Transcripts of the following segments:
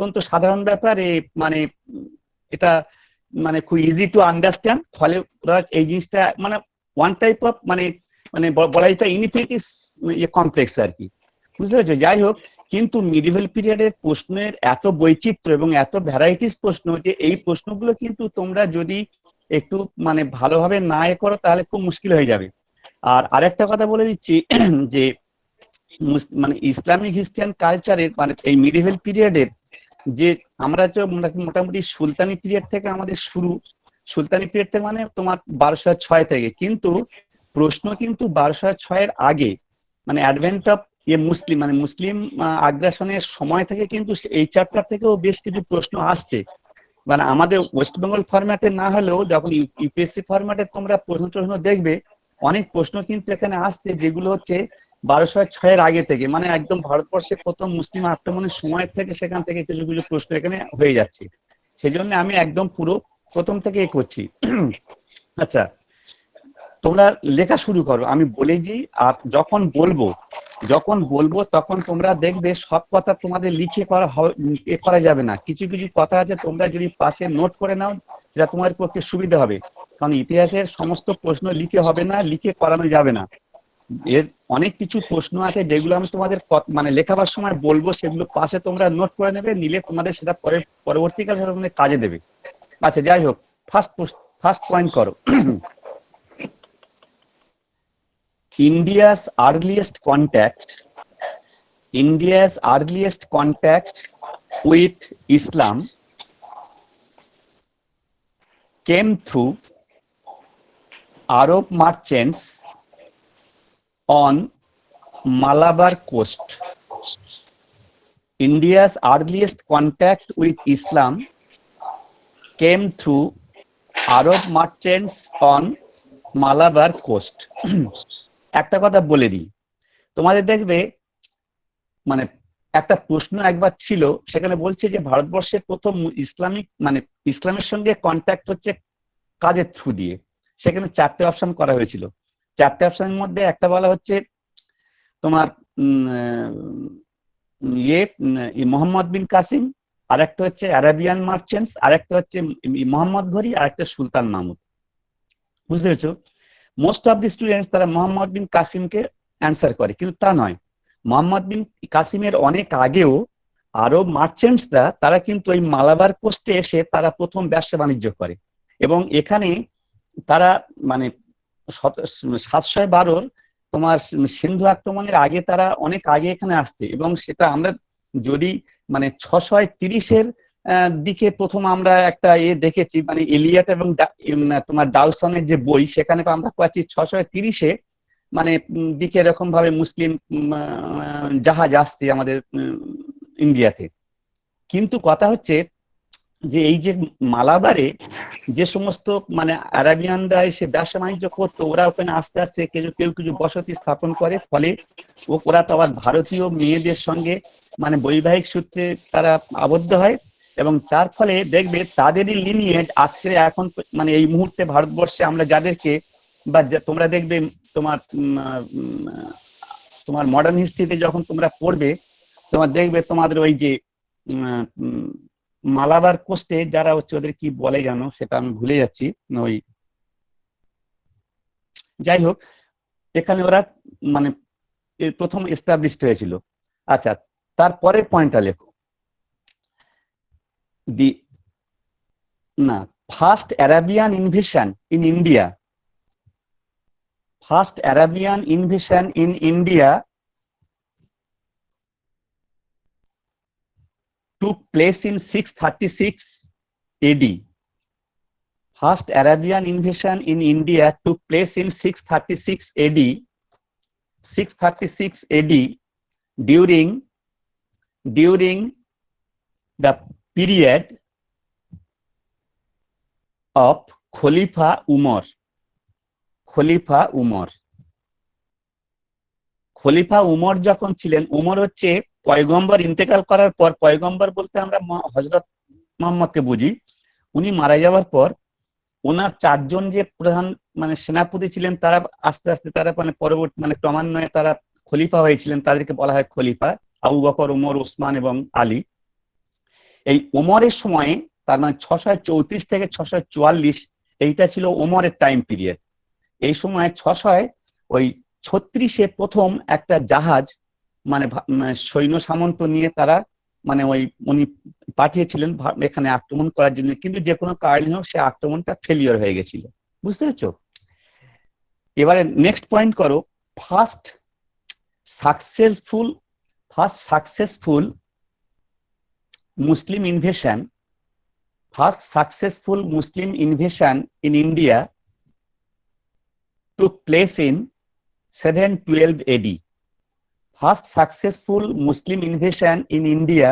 অত্যন্ত সাধারণ ব্যাপার, মানে এটা মানে খুব ইজি টু আন্ডারস্ট্যান্ড। ফলে ওরা এই জিনিসটা মানে ওয়ান টাইপ অফ মানে মানে বলা যেটা ইনফিনিটিস কমপ্লেক্স আর কি, বুঝতে পেরেছো? যাই হোক, কিন্তু মিডিভেল পিরিয়ডের প্রশ্নের এত বৈচিত্র্য এবং এত ভ্যারাইটিস প্রশ্ন যে এই প্রশ্নগুলো কিন্তু তোমরা যদি একটু মানে ভালোভাবে না করো তাহলে খুব মুশকিল হয়ে যাবে। আর আরেকটা কথা বলে দিচ্ছি যে মানে ইসলামিক খ্রিস্টান কালচারের মানে এই মিডিভেল পিরিয়ডের যে আমরা তো মোটামুটি সুলতানি পিরিয়ড থেকে আমাদের শুরু, সুলতানি পিরিয়ড থেকে মানে তোমার 1206 থেকে, কিন্তু প্রশ্ন কিন্তু 1206-এর আগে মানে অ্যাডভেন্ট অফ মুসলিম মানে মুসলিম আগ্রাসনের সময় থেকে কিন্তু এই চ্যাপ্টার থেকেও বেশ কিছু প্রশ্ন আসছে। মানে আমাদের ওয়েস্ট বেঙ্গল ফরম্যাটে না হলেও যখন ইউপিএসসি ফরম্যাটে তোমরা প্রশ্ন দেখবে অনেক প্রশ্ন কিন্তু এখানে আসছে যেগুলো হচ্ছে 1206-এর আগে থেকে, মানে একদম ভারতবর্ষে প্রথম মুসলিম আক্রমণের সময় থেকে সেখান থেকে কিছু কিছু প্রশ্ন এখানে হয়ে যাচ্ছে। সেই জন্য আমি একদম পুরো প্রথম থেকে করছি। আচ্ছা, তোমরা লেখা শুরু করো, আমি বলে দিই, আর যখন বলবো তখন তোমরা দেখবে সব কথা তোমাদের লিখে করা যাবে না, কিছু কিছু কথা আছে তোমরা যদি পাশে নোট করে নাও সেটা তোমার পক্ষে সুবিধা হবে। কারণ ইতিহাসের সমস্ত প্রশ্ন লিখে হবে না, লিখে করানো যাবে না। এর অনেক কিছু প্রশ্ন আছে যেগুলো আমি তোমাদের মানে লেখাবার সময় বলবো, সেগুলো পাশে তোমরা নোট করে নেবে, নিলে তোমাদের সেটা পরবর্তীকালে তোমাদের কাজে দেবে। আচ্ছা, যাই হোক, ফার্স্ট পয়েন্ট করো। India's earliest contact with Islam came through Arab merchants on Malabar coast. India's earliest contact with Islam came through Arab merchants on Malabar coast. একটা কথা বলে দিই, তোমাদের দেখবে মানে একটা প্রশ্ন একবার ছিল, সেখানে বলছে যে ভারতবর্ষের প্রথম ইসলামের সঙ্গে কন্ট্যাক্ট হচ্ছে কাদের থ্রু দিয়ে। সেখানে 4টে অপশন করা হয়েছিল। 4টে অপশনের মধ্যে একটা বলা হচ্ছে তোমার মোহাম্মদ বিন কাসিম, আরেকটা হচ্ছে আরাবিয়ান মার্চেন্টস, আরেকটা হচ্ছে মোহাম্মদ ঘুরি, আরেকটা সুলতান মাহমুদ। বুঝতে পেরেছো? মোস্ট অফ দি স্টুডেন্টস তারা মোহাম্মদ বিন কাসিমকে অ্যান্সার করে, কিন্তু তা নয়। মোহাম্মদ বিন কাসিমের অনেক আগেও আরব মার্চেন্টসরা তারা কিন্তু এই মালাবার কোস্টে এসে তারা প্রথম ব্যবসা বাণিজ্য করে, এবং এখানে তারা মানে 712 তোমার সিন্ধু আক্রমণের আগে তারা অনেক আগে এখানে আসছে, এবং সেটা আমরা যদি মানে 630-এর দিকে প্রথম আমরা একটা দেখেছি, মানে এলিয়াট এবং তোমার ডাউসনের যে বই, সেখানে আমরা পাচ্ছি 630-এ মানে দিকে এরকম ভাবে মুসলিম জাহাজ আসছে আমাদের ইন্ডিয়াতে। কিন্তু কথা হচ্ছে যে এই যে মালাবারে যে সমস্ত মানে আরাবিয়ানরা এসে ব্যবসা বাণিজ্য করতো, ওরা ওখানে আস্তে আস্তে কেউ কিছু বসতি স্থাপন করে, ফলে ওরা তো আবার ভারতীয় মেয়েদের সঙ্গে মানে বৈবাহিক সূত্রে তারা আবদ্ধ হয়, এবং যার ফলে দেখবে তাদেরই লিনিয়েজ আজকে এখন মানে এই মুহূর্তে ভারতবর্ষে আমরা যাদেরকে বা তোমরা দেখবে তোমার মডার্ন হিস্ট্রিতে যখন তোমরা পড়বে, তোমার দেখবে তোমাদের ওই যে মালাবার কোস্টে যারা হচ্ছে ওদের কি বলে জানো, সেটা আমি ভুলে যাচ্ছি, ওই যাই হোক এখানে ওরা মানে প্রথম এস্টাবলিশড হয়েছিল। আচ্ছা, তারপরের পয়েন্টটা লেখো। First Arabian invasion in India, first Arabian invasion in India took place in 636 AD. First Arabian invasion in India took place in 636 AD. 636 AD during the period of Khalifa Umar. খলিফা উমর যখন ছিলেন, উমর হচ্ছে পয়গম্বর ইন্তেকাল করার পর, পয়গম্বর বলতে আমরা হযরত মুহাম্মদকে বুঝি, উনি মারা যাওয়ার পর ওনার 4জন যে প্রধান মানে সেনাপতি ছিলেন, তারা আস্তে আস্তে তারা মানে পরবর্তী মানে ক্রমান্বয়ে তারা খলিফা হয়েছিলেন, তাদেরকে বলা হয় খলিফা, আবু বকর, উমর, ওসমান এবং আলী। এই ওমরের সময়ে, তার মানে 634 থেকে 644, এইটা ছিল ওমরের টাইম পিরিয়ড। এই সময় 636 প্রথম একটা জাহাজ মানে সৈন্য সামন্ত নিয়ে তারা মানে উনি পাঠিয়েছিলেন এখানে আক্রমণ করার জন্য, কিন্তু যে কোনো কারণে হোক সে আক্রমণটা ফেলিওর হয়ে গেছিল। বুঝতে পেরেছো? এবারে নেক্সট পয়েন্ট করো, first successful Muslim invasion, in India took place in 712 AD. First successful Muslim invasion in India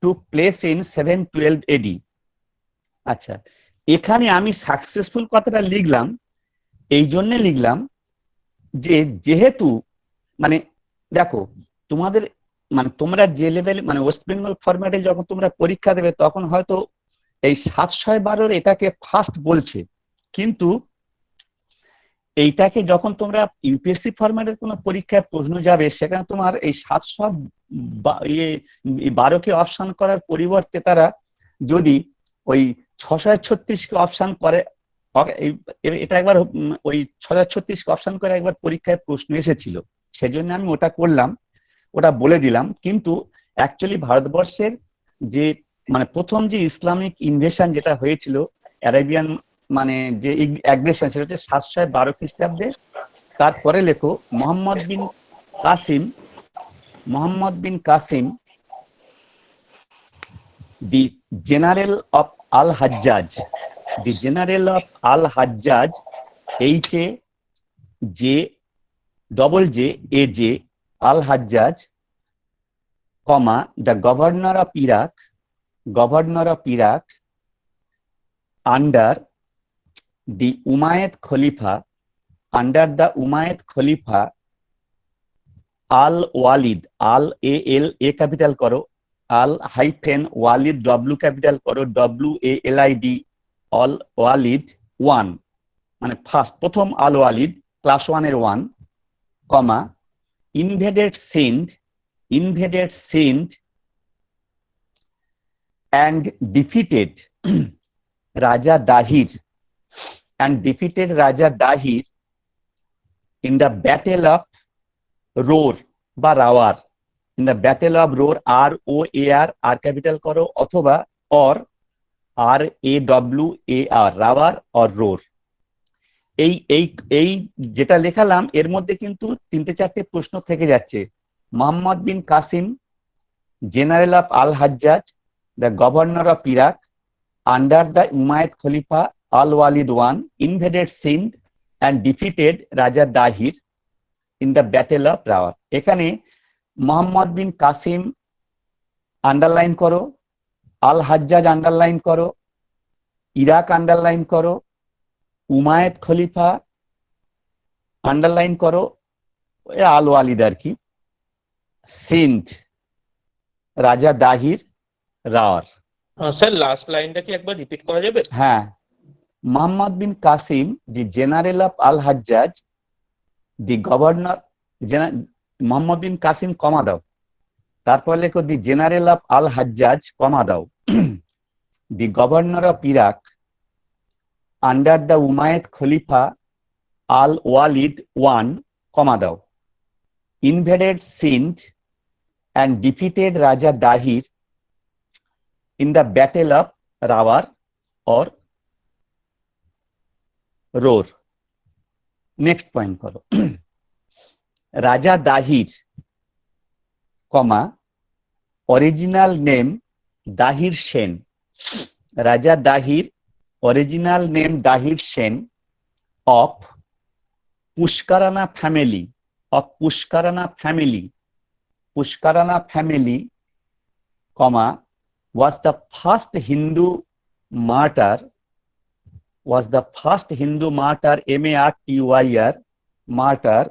took place in 712 AD. আচ্ছা, এখানে আমি সাকসেসফুল কথাটা লিখলাম, এই জন্য লিখলাম যে যেহেতু মানে দেখো তোমাদের মানে তোমরা যে লেভেল মানে ওয়েস্ট বেঙ্গল ফরম্যাটে যখন তোমরা পরীক্ষা দেবে তখন হয়তো এই 712 এটাকে ফার্স্ট বলছে, কিন্তু এইটাকে যখন তোমরা ইউপিএসসি ফরম্যাটের কোনো পরীক্ষায় প্রশ্ন যাবে সেখানে তোমার এই 712কে অপশন করার পরিবর্তে তারা যদি ওই 636কে অপশন করে, এটা একবার ওই 636কে অপশন করে একবার পরীক্ষায় প্রশ্ন এসেছিল, সেজন্য আমি ওটা করলাম, ওটা বলে দিলাম। কিন্তু অ্যাকচুয়ালি ভারতবর্ষের যে মানে প্রথম যে ইসলামিক ইনভেশন যেটা হয়েছিল অ্যারাবিয়ান মানে যে অ্যাগ্রেশন, সেটা হচ্ছে 712 খ্রিস্টাব্দে। তারপরে লেখো Muhammad bin Qasim the general of Al Hajjaj, HAJAJ Al Hajjaj, comma the governor of Iraq under the Umayyad Khalifa al-Walid, A capital করো, al-Walid W capital করো, WALID, al-Walid 1 মানে ফার্স্ট প্রথম al-Walid ক্লাস 1 এর 1, কমা invaded Sindh and defeated Raja Dahir in the battle of Roar বা রাওয়ার, in the battle of Roar, ROAR, R capital করো, অথবা or RAWAR, রাওয়ার or রোর। এই এই এই যেটা লেখালাম এর মধ্যে কিন্তু 3-4টে প্রশ্ন থেকে যাচ্ছে। Muhammad bin Qasim, general of Al Hajjaj, the governor of Iraq under the Umayyad Khalifa al-Walid I invaded Sindh and defeated Raja Dahir in the battle of Rawar। এখানে মোহাম্মদ বিন কাসিম আন্ডারলাইন করো, আল হাজ্জাজ আন্ডারলাইন করো, Iraq underline করো, উমায়েদ খলিফা underline করো, আল ওয়ালিদ আর কি, সিন্ধ রাজা Dahir, রাওয়ার। Sir last লাইনটা কি একবার রিপিট করা যাবে? হ্যাঁ, Muhammad bin Qasim the general of Al Hajjaj, the governor, Muhammad bin Qasim comma দাও, তারপর লেখো the general of Al Hajjaj comma দাও, the governor of Iraq under the Umayyad khalifa Al Walid 1 comma দাও, invaded Sindh and defeated Raja Dahir in the battle of Rawar or Roar। Next point করো, Raja Dahir, comma original name Dahir Sen, Raja Dahir original name Dahir Sen of Pushkarana family, comma was the first Hindu martyr, MARTYR, martyr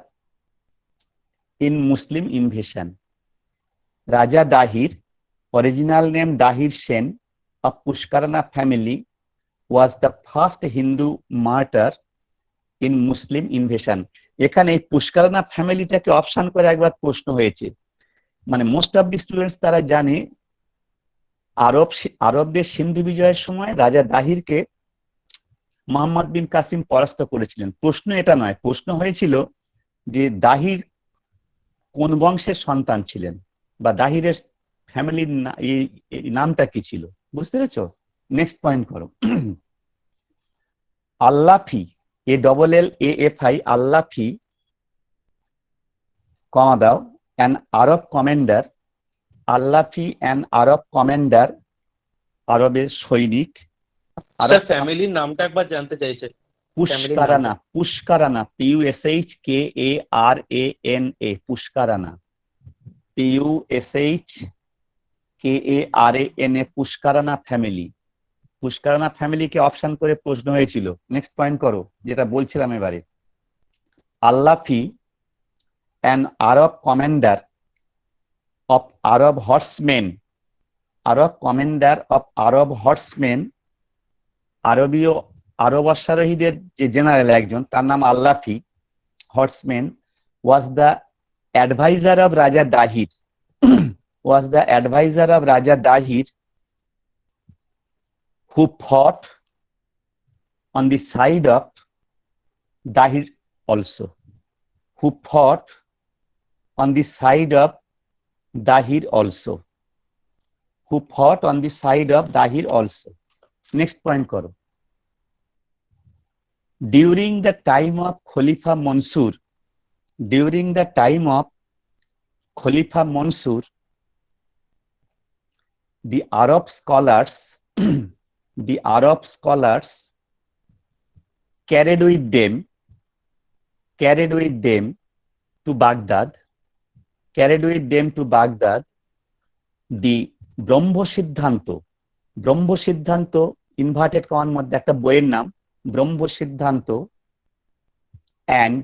in Muslim invasion। Raja Dahir, original name Dahir Sen, of Pushkarana family, was the first Hindu martyr in Muslim invasion। এখানে পুষ্কারানা ফ্যামিলিটাকে option করে একবার প্রশ্ন হয়েছে, মানে most of the students তারা জানে আরবদের সিন্ধু বিজয়ের সময় রাজা দাহিরকে মোহাম্মদ বিন কাসিম পরাস্ত করেছিলেন। প্রশ্ন এটা নয়, প্রশ্ন হয়েছিল যে দাহির কোন বংশের সন্তান ছিলেন বা দাহিরের ফ্যামিলির নামটা কি ছিল, বুঝতে পেরেছো? নেক্সট পয়েন্ট করো। আল্লাফি, ALLAFI, আল্লাফি, কমা দাও, an Arab commander, Allafi an Arab commander, আরবের সৈনিক। স্যার ফ্যামিলির নামটা একবার জানতে চাইছে। Pushkarana, Pushkarana, PUSHKARANA, Pushkarana, PUSHKARANA, Pushkarana family. Pushkarana ফ্যামিলিকে অপশন করে প্রশ্ন হয়েছিল। নেক্সট পয়েন্ট করো, যেটা বলছিলাম এবারে। Allafi, an Arab commander of Arab horsemen, Arab commander of Arab horsemen, আরবীয় আরব অশ্বারোহীদের যে জেনারেল একজন, তার নাম Allafi, horsemen, was the adviser of Raja Dahir, was the advisor of Raja Dahir, who fought on the side of Dahir also, who fought on the side of Dahir also, who fought on the side of Dahir also. Next point karo. During the time of Khalifa Mansur, during the time of Khalifa Mansur, the Arab scholars the Arab scholars carried with them to Baghdad, carried with them to Baghdad the Brahmo Siddhanto, Brahmo Siddhanto inverted comma মধ্যে একটা বইয়ের নাম Brahmo Siddhanto, and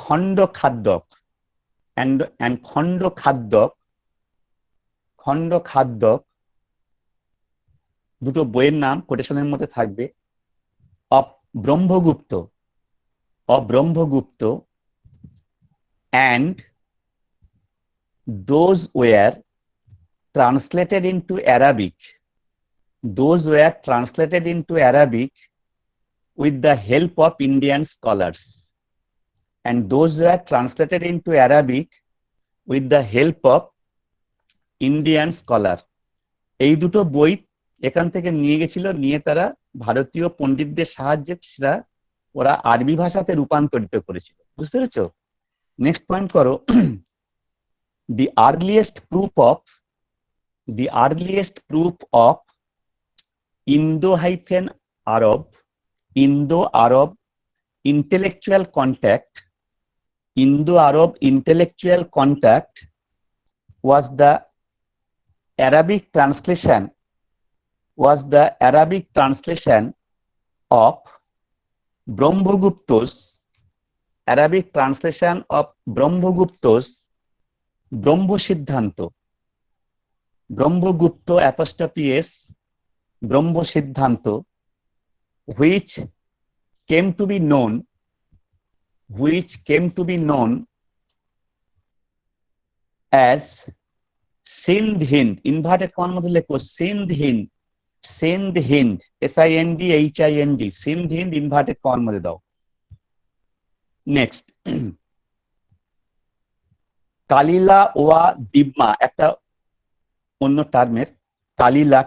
Khondo Khaddok, and Khondo Khaddok, খন্ড খাদ্যক, দুটো বইয়ের নাম কোটেশনের মধ্যে থাকবে, of Brahmagupta, and those were translated into Arabic, those were translated into Arabic with the help of Indian scholars, and those were translated into Arabic with the help of Indian scholar. এই দুটো বই এখান থেকে নিয়ে গেছিল, নিয়ে তারা ভারতীয় পণ্ডিতদের সাহায্যে সেটা ওরা আরবি ভাষাতে রূপান্তরিত করেছিল, বুঝতে পেরেছ? নেক্সট পয়েন্ট করো। The earliest proof of Indo Arab intellectual contact, Indo-Arab intellectual contact was the Arabic translation of Brahmagupta's Brahmo Siddhanto, Brahmagupta apostrophe S, Brahmo Siddhanto, which came to be known as Sindh Hind, inverted comma মধ্যে লেখো Sindh Hind, Sindh Hind, Sindh Hind, inverted comma মধ্যে দাও। Next, কালিলা ওয়া দিবমা, একটা অন্য টার্মের কালিলা,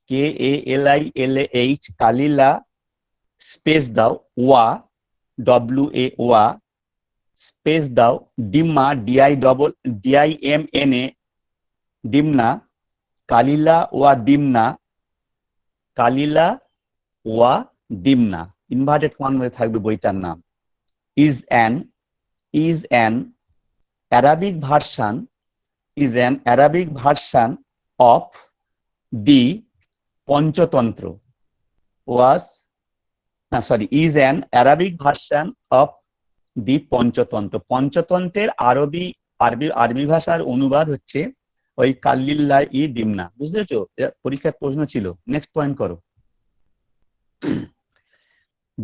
KALILAH, কালিলা space দাও, ওয়া WA, স্পেস দাও, ডিম্মা DIMNA, ডিমনা, কালিলা ওয়া ডিমনা, ইনভার্টেড কমার মধ্যে থাকবে বইটার নাম। is an Arabic version of the Panchatantra, is an Arabic version of the Panchatantra. পঞ্চতন্ত্রের আরবি ভাষার অনুবাদ হচ্ছে ওই কালিল্লা ই দিমনা, বুঝতে পেরেছো? পরীক্ষার প্রশ্ন ছিল। নেক্সট পয়েন্ট করো।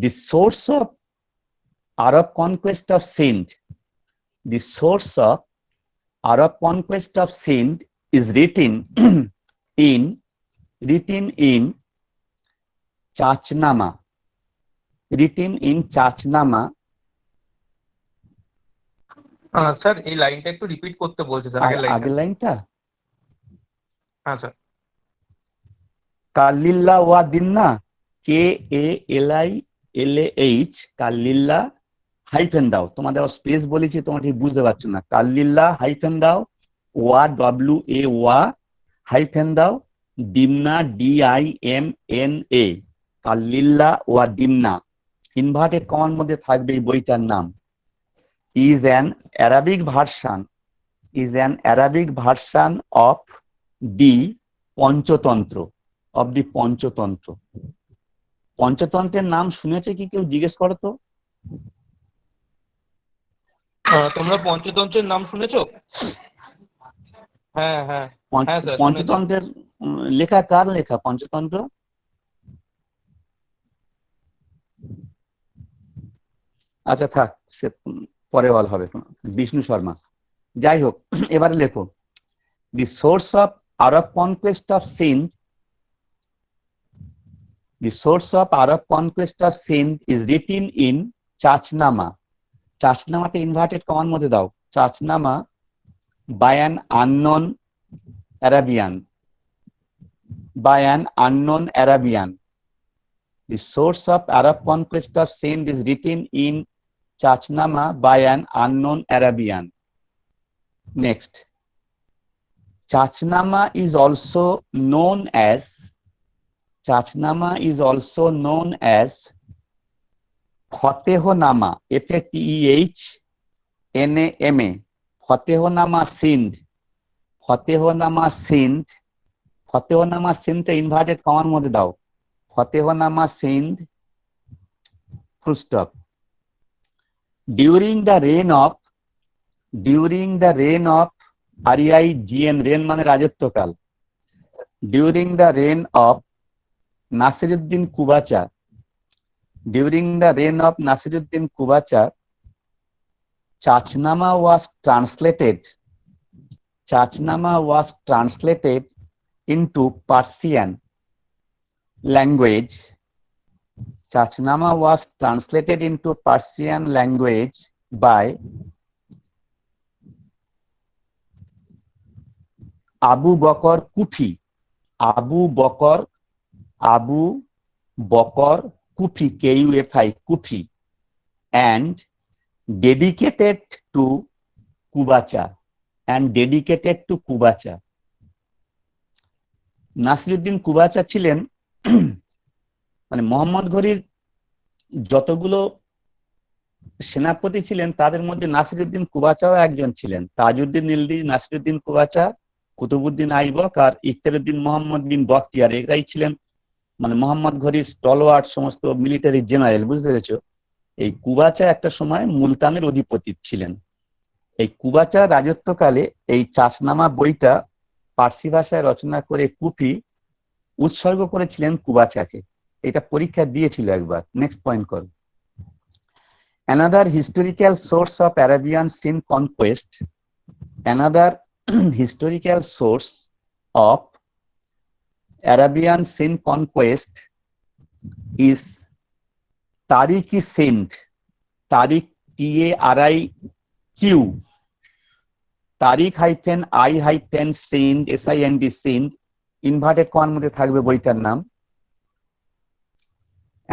The source of Arab conquest of Sindh, the source of Arab conquest of Sindh is written in Chachnama. Written in Chachnama. Sir এই লাইনটা একটু রিপিট করতে বলছে স্যার, আগের আগের লাইনটা হ্যাঁ স্যার। কালিল্লা ওয়া দিন্না, KALILAH, কালিল্লা হাইফেন দাও। তোমাদের স্পেস বলেছি, তোমরা ঠিক বুঝতে পারছো না। কালিল্লা হাইফেন দাও, ওয়া WA ওয়া হাইফেন দাও, দিমনা DIMNA, কালিল্লা ওয়া দিমনা। ইনভার্টেড কমার মধ্যে থাকবে এই বইটার নাম। is an Arabic version of the Panchatantra, পঞ্চতন্ত্রের নাম শুনেছে কি কেউ? জিজ্ঞেস করো তো। তোমরা পঞ্চতন্ত্রের নাম শুনেছো? হ্যাঁ হ্যাঁ স্যার, পঞ্চতন্ত্রের লেখা কার লেখা পঞ্চতন্ত্র? আচ্ছা থাক, সে পরে বলা হবে, বিষ্ণু শর্মা। যাই হোক, এবারে লেখো, দি source of Arab conquest of Sindh, the source of Arab conquest of Sindh is written in Chachnama. চাচনামাটা ইনভার্টেড কমার মধ্যে দাও। Chachnama by an unknown Arabian. The source of Arab conquest of Sindh is written in Chachnama by an unknown Arabian. Next, Chachnama is also known as Fatehnama, FATEHNAMA, Fatehnama Sindh. Fatehnama Sindh inverted কমার মধ্যে দাও। Fatehnama Sindh, full stop. During the reign of RIGN, reign মানে রাজত্বকাল, during the reign of Nasiruddin Kubacha, Chachnama was translated into Persian language. Chachnama was translated into Persian language by Abu Bakr Kufi, KUFI, and dedicated to Kubacha. Nasiruddin Qubacha ছিলেন মানে মোহাম্মদ ঘুরির যতগুলো সেনাপতি ছিলেন তাদের মধ্যে নাসিরুদ্দিন কুবাচাও একজন ছিলেন। তাজউদ্দিন ইলদিজ, নাসিরুদ্দিন কুবাচা, কুতুবউদ্দিন আইবক আর ইখতিয়ারউদ্দিন মোহাম্মদ বিন বখতিয়ার, এরাই ছিলেন মানে মোহাম্মদ ঘুরির স্টলওয়ার্ড সমস্ত মিলিটারি জেনারেল, বুঝতে পেরেছো? এই কুবাচা একটা সময় মুলতানের অধিপতি ছিলেন। এই কুবাচা রাজত্বকালে এই চাচনামা বইটা পার্সি ভাষায় রচনা করে কুফি উৎসর্গ করেছিলেন কুবাচাকে। এটা পরীক্ষা দিয়েছিল একবার। নেক্সট পয়েন্ট করো। Another historical source of Arabian Sindh conquest, is Tariq-i-Sindh, TARIQ, Tariq-I-Sindh, SIND, inverted কমার মধ্যে থাকবে বইটার নাম।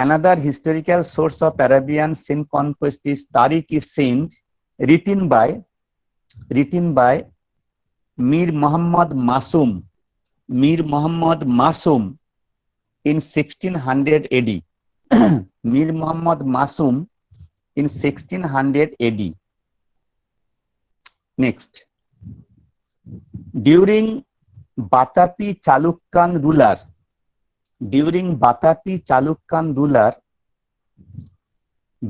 Another historical source of Arabian Sindh conquest is Tariq-i-Sindh, written by Mir Muhammad Masum in 1600 AD. Mir Muhammad Masum in 1600 AD. Next, during Batapi Chalukyan ruler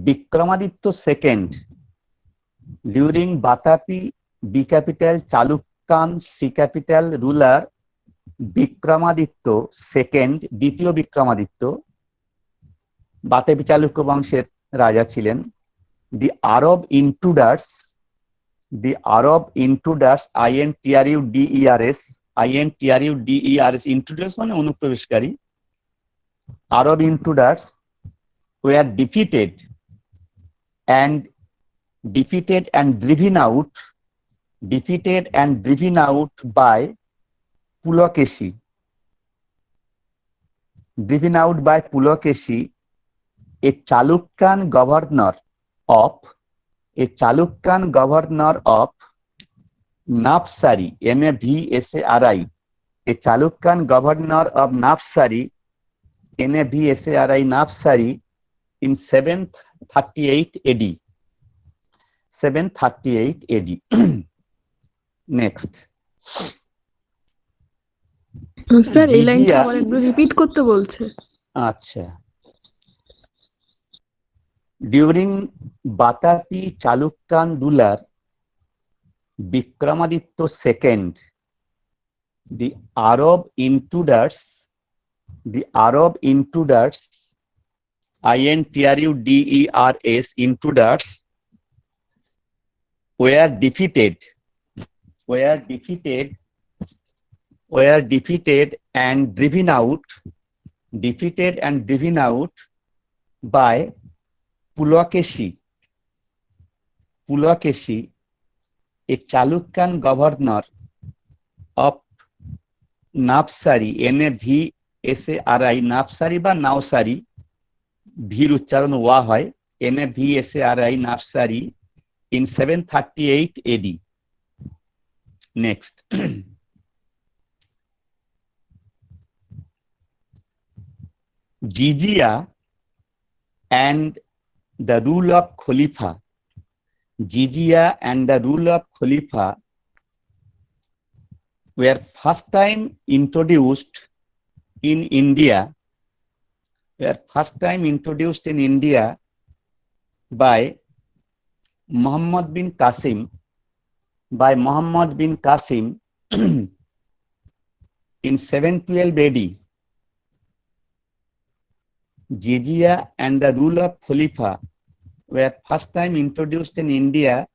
Vikramaditya II, during Batapi B capital Chalukyan C capital ruler Vikramaditya second, দ্বিতীয় বিক্রমাদিত্য, বাতাপি চালুক্য বংশের রাজা ছিলেন। দি আরব ইন্ট্রুডার্স the Arab intruders, INTRUDERS intruders মানে অনুপ্রবেশকারী, Arab intruders were and driven out by Pulokeshi, a Chalukyan governor of Navsari, NAVSARI, a Chalukyan governor of Navsari, Navsari in 738 AD. 738 AD. Next. Sir এই লাইনটা আবার একটু রিপিট করতে বলছে। আচ্ছা। During Batati Chalukyan ruler Vikramaditya II, the Arab intruders, INTRUDERS intruders were defeated and driven out by Pulokeshi, a Chalukyan governor of Navsari, NAVSARI, Navsari বা নাওসারি, ভির উচ্চারণ ওয়া হয়, NAVSARI, Navsari in 738 AD. Next. Jizya and the rule of Khalifa. Jizya and the rule of Khalifa were first time introduced in India. By Muhammad bin Qasim in 712 AD. Jizya and the rule of Khalifa were first time introduced in India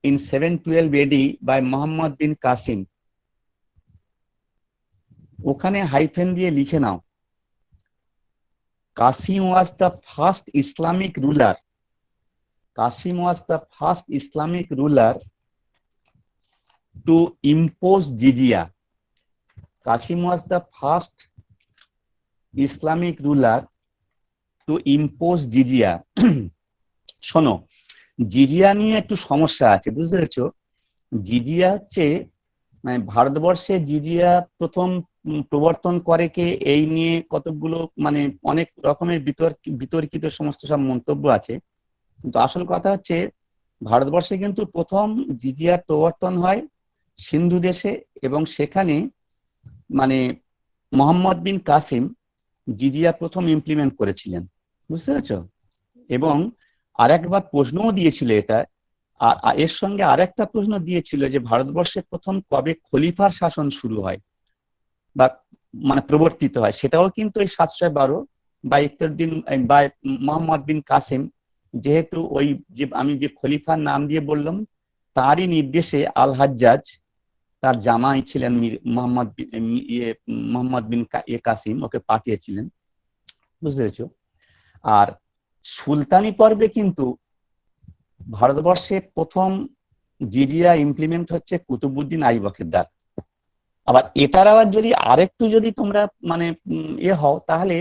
in 712 AD by Muhammad bin Qasim. ওখানে hyphen দিয়ে লিখে নাও, Qasim was the first Islamic ruler. To impose jizya. Qasim was the first Islamic ruler to impose jizya. শোনো, জিজিয়া নিয়ে একটু সমস্যা আছে, বুঝতে পেরেছো? জিজিয়া হচ্ছে মানে ভারতবর্ষে জিজিয়া প্রথম প্রবর্তন করে কে, এই নিয়ে কতগুলো মানে অনেক রকমের বিতর্কিত সমস্ত সব মন্তব্য আছে। কিন্তু আসল কথা হচ্ছে ভারতবর্ষে কিন্তু প্রথম জিজিয়ার প্রবর্তন হয় সিন্ধু দেশে, এবং সেখানে মানে মোহাম্মদ বিন কাসিম জিজিয়া প্রথম ইমপ্লিমেন্ট করেছিলেন, বুঝতে পেরেছ? এবং আরেকবার প্রশ্নও দিয়েছিল এটা, আর এর সঙ্গে আরেকটা প্রশ্ন দিয়েছিল যে ভারতবর্ষে প্রথম কবে খলিফার শাসন শুরু হয় বা মানে প্রবর্তিত হয়, সেটাও কিন্তু এই 712 বা 71 বা মোহাম্মদ বিন কাসিম, যেহেতু ওই যে আমি যে খলিফার নাম দিয়ে বললাম তারই নির্দেশে আল হাজ্জাজ তার জামাই ছিলেন মোহাম্মদ বিন কাসিম, ওকে পাঠিয়েছিলেন, বুঝতে পেরেছো? আর সুলতানি পর্বে কিন্তু ভারতবর্ষে প্রথম জিজিয়া ইমপ্লিমেন্ট হচ্ছে কুতুবউদ্দিন আইবকের দ্বারা। আবার এটার আবার যদি আরেকটু যদি তোমরা মানে হও, তাহলে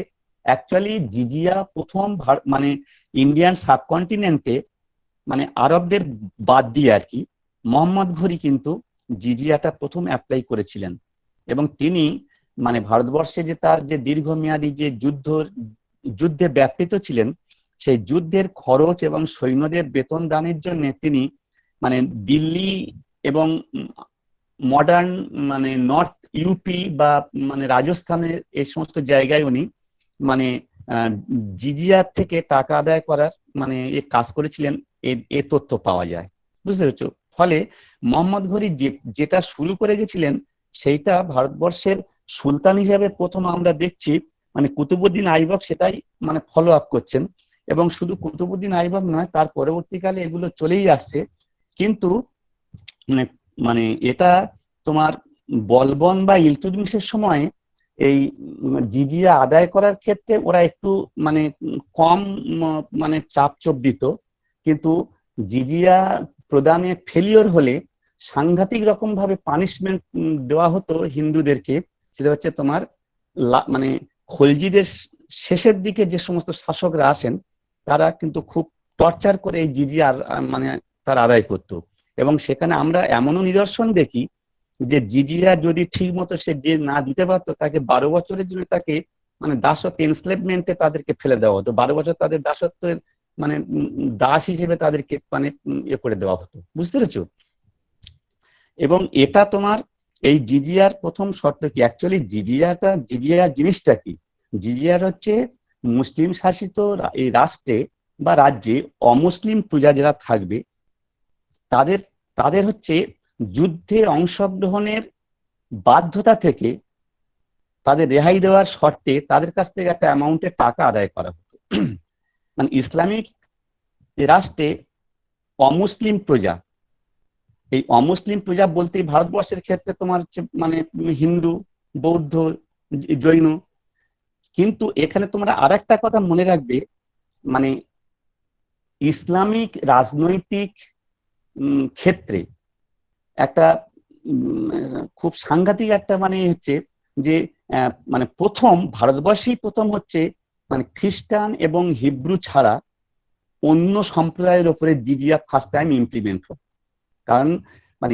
অ্যাকচুয়ালি জিজিয়া প্রথম মানে ইন্ডিয়ান সাবকন্টিনেন্টে মানে আরবদের বাদ দিয়ে আর কি মোহাম্মদ ঘুরি কিন্তু জিজিয়াটা প্রথম অ্যাপ্লাই করেছিলেন, এবং তিনি মানে ভারতবর্ষে যে তার যে দীর্ঘমেয়াদী যে যুদ্ধে ব্যাপৃত ছিলেন, সেই যুদ্ধের খরচ এবং সৈন্যদের বেতন দানের জন্য তিনি মানে দিল্লি এবং মডার্ন মানে নর্থ ইউপি বা মানে রাজস্থানের এই সমস্ত জায়গায় উনি মানে জিজিয়ার থেকে টাকা আদায় করার মানে কাজ করেছিলেন, এ তথ্য পাওয়া যায়, বুঝতে পেরেছো? ফলে মোহাম্মদ ঘুরি যেটা শুরু করে গেছিলেন সেইটা ভারতবর্ষের সুলতান হিসাবে প্রথম আমরা দেখছি মানে কুতুবউদ্দিন আইবক সেটাই মানে ফলো আপ করছেন। এবং শুধু কুতুবউদ্দিন আইবক নয়, তার পরবর্তীকালে এগুলো চলেই আসছে। কিন্তু মানে মানে এটা তোমার বলবন বা ইলতুৎমিশের সময় এই জিজিয়া আদায় করার ক্ষেত্রে ওরা একটু মানে কম মানে চাপ দিত, কিন্তু জিজিয়া প্রদানে ফেলিওর হলে সাংঘাতিক রকম ভাবে পানিশমেন্ট দেওয়া হতো হিন্দুদেরকে। সেটা হচ্ছে তোমার মানে খলজিদের শেষের দিকে যে সমস্ত শাসকরা আসেন তারা কিন্তু খুব টর্চার করে এই জিজিয়া মানে তার আদায় করত। এবং সেখানে আমরা এমনও নিদর্শন দেখি যে জিজিয়া যদি ঠিক মতো সে যে না দিতে পারতো, তাকে 12 বছরের জন্য তাকে মানে দাসত্ব এনস্লেভমেন্টে তাদেরকে ফেলে দেওয়া হতো। 12 বছর তাদের দাসত্বের মানে দাস হিসেবে তাদেরকে মানে ইয়ে করে দেওয়া হতো, বুঝতে পেরেছো? এবং এটা তোমার এই জিজিয়ার প্রথম শর্ত কি, অ্যাকচুয়ালি জিজিয়া জিনিসটা কি? জিজিয়ার হচ্ছে মুসলিম শাসিত এই রাষ্ট্রে বা রাজ্যে অমুসলিম প্রজা যারা থাকবে তাদের তাদের হচ্ছে যুদ্ধে অংশগ্রহণের বাধ্যতা থেকে তাদের রেহাই দেওয়ার শর্তে তাদের কাছ থেকে একটা অ্যামাউন্টের টাকা আদায় করা হতো। মানে ইসলামিক রাষ্ট্রে অমুসলিম প্রজা, এই অমুসলিম প্রজা বলতে ভারতবর্ষের ক্ষেত্রে তোমার হচ্ছে মানে হিন্দু, বৌদ্ধ, জৈন। কিন্তু এখানে তোমরা আর একটা কথা মনে রাখবে, মানে ইসলামিক রাজনৈতিক ক্ষেত্রে একটা খুব সাংঘাতিক একটা মানে হচ্ছে যে মানে প্রথম ভারতবর্ষেই প্রথম হচ্ছে মানে খ্রিস্টান এবং হিব্রু ছাড়া অন্য সম্প্রদায়ের উপরে জিজিয়া ফার্স্ট টাইম ইমপ্লিমেন্ট হয়। কারণ মানে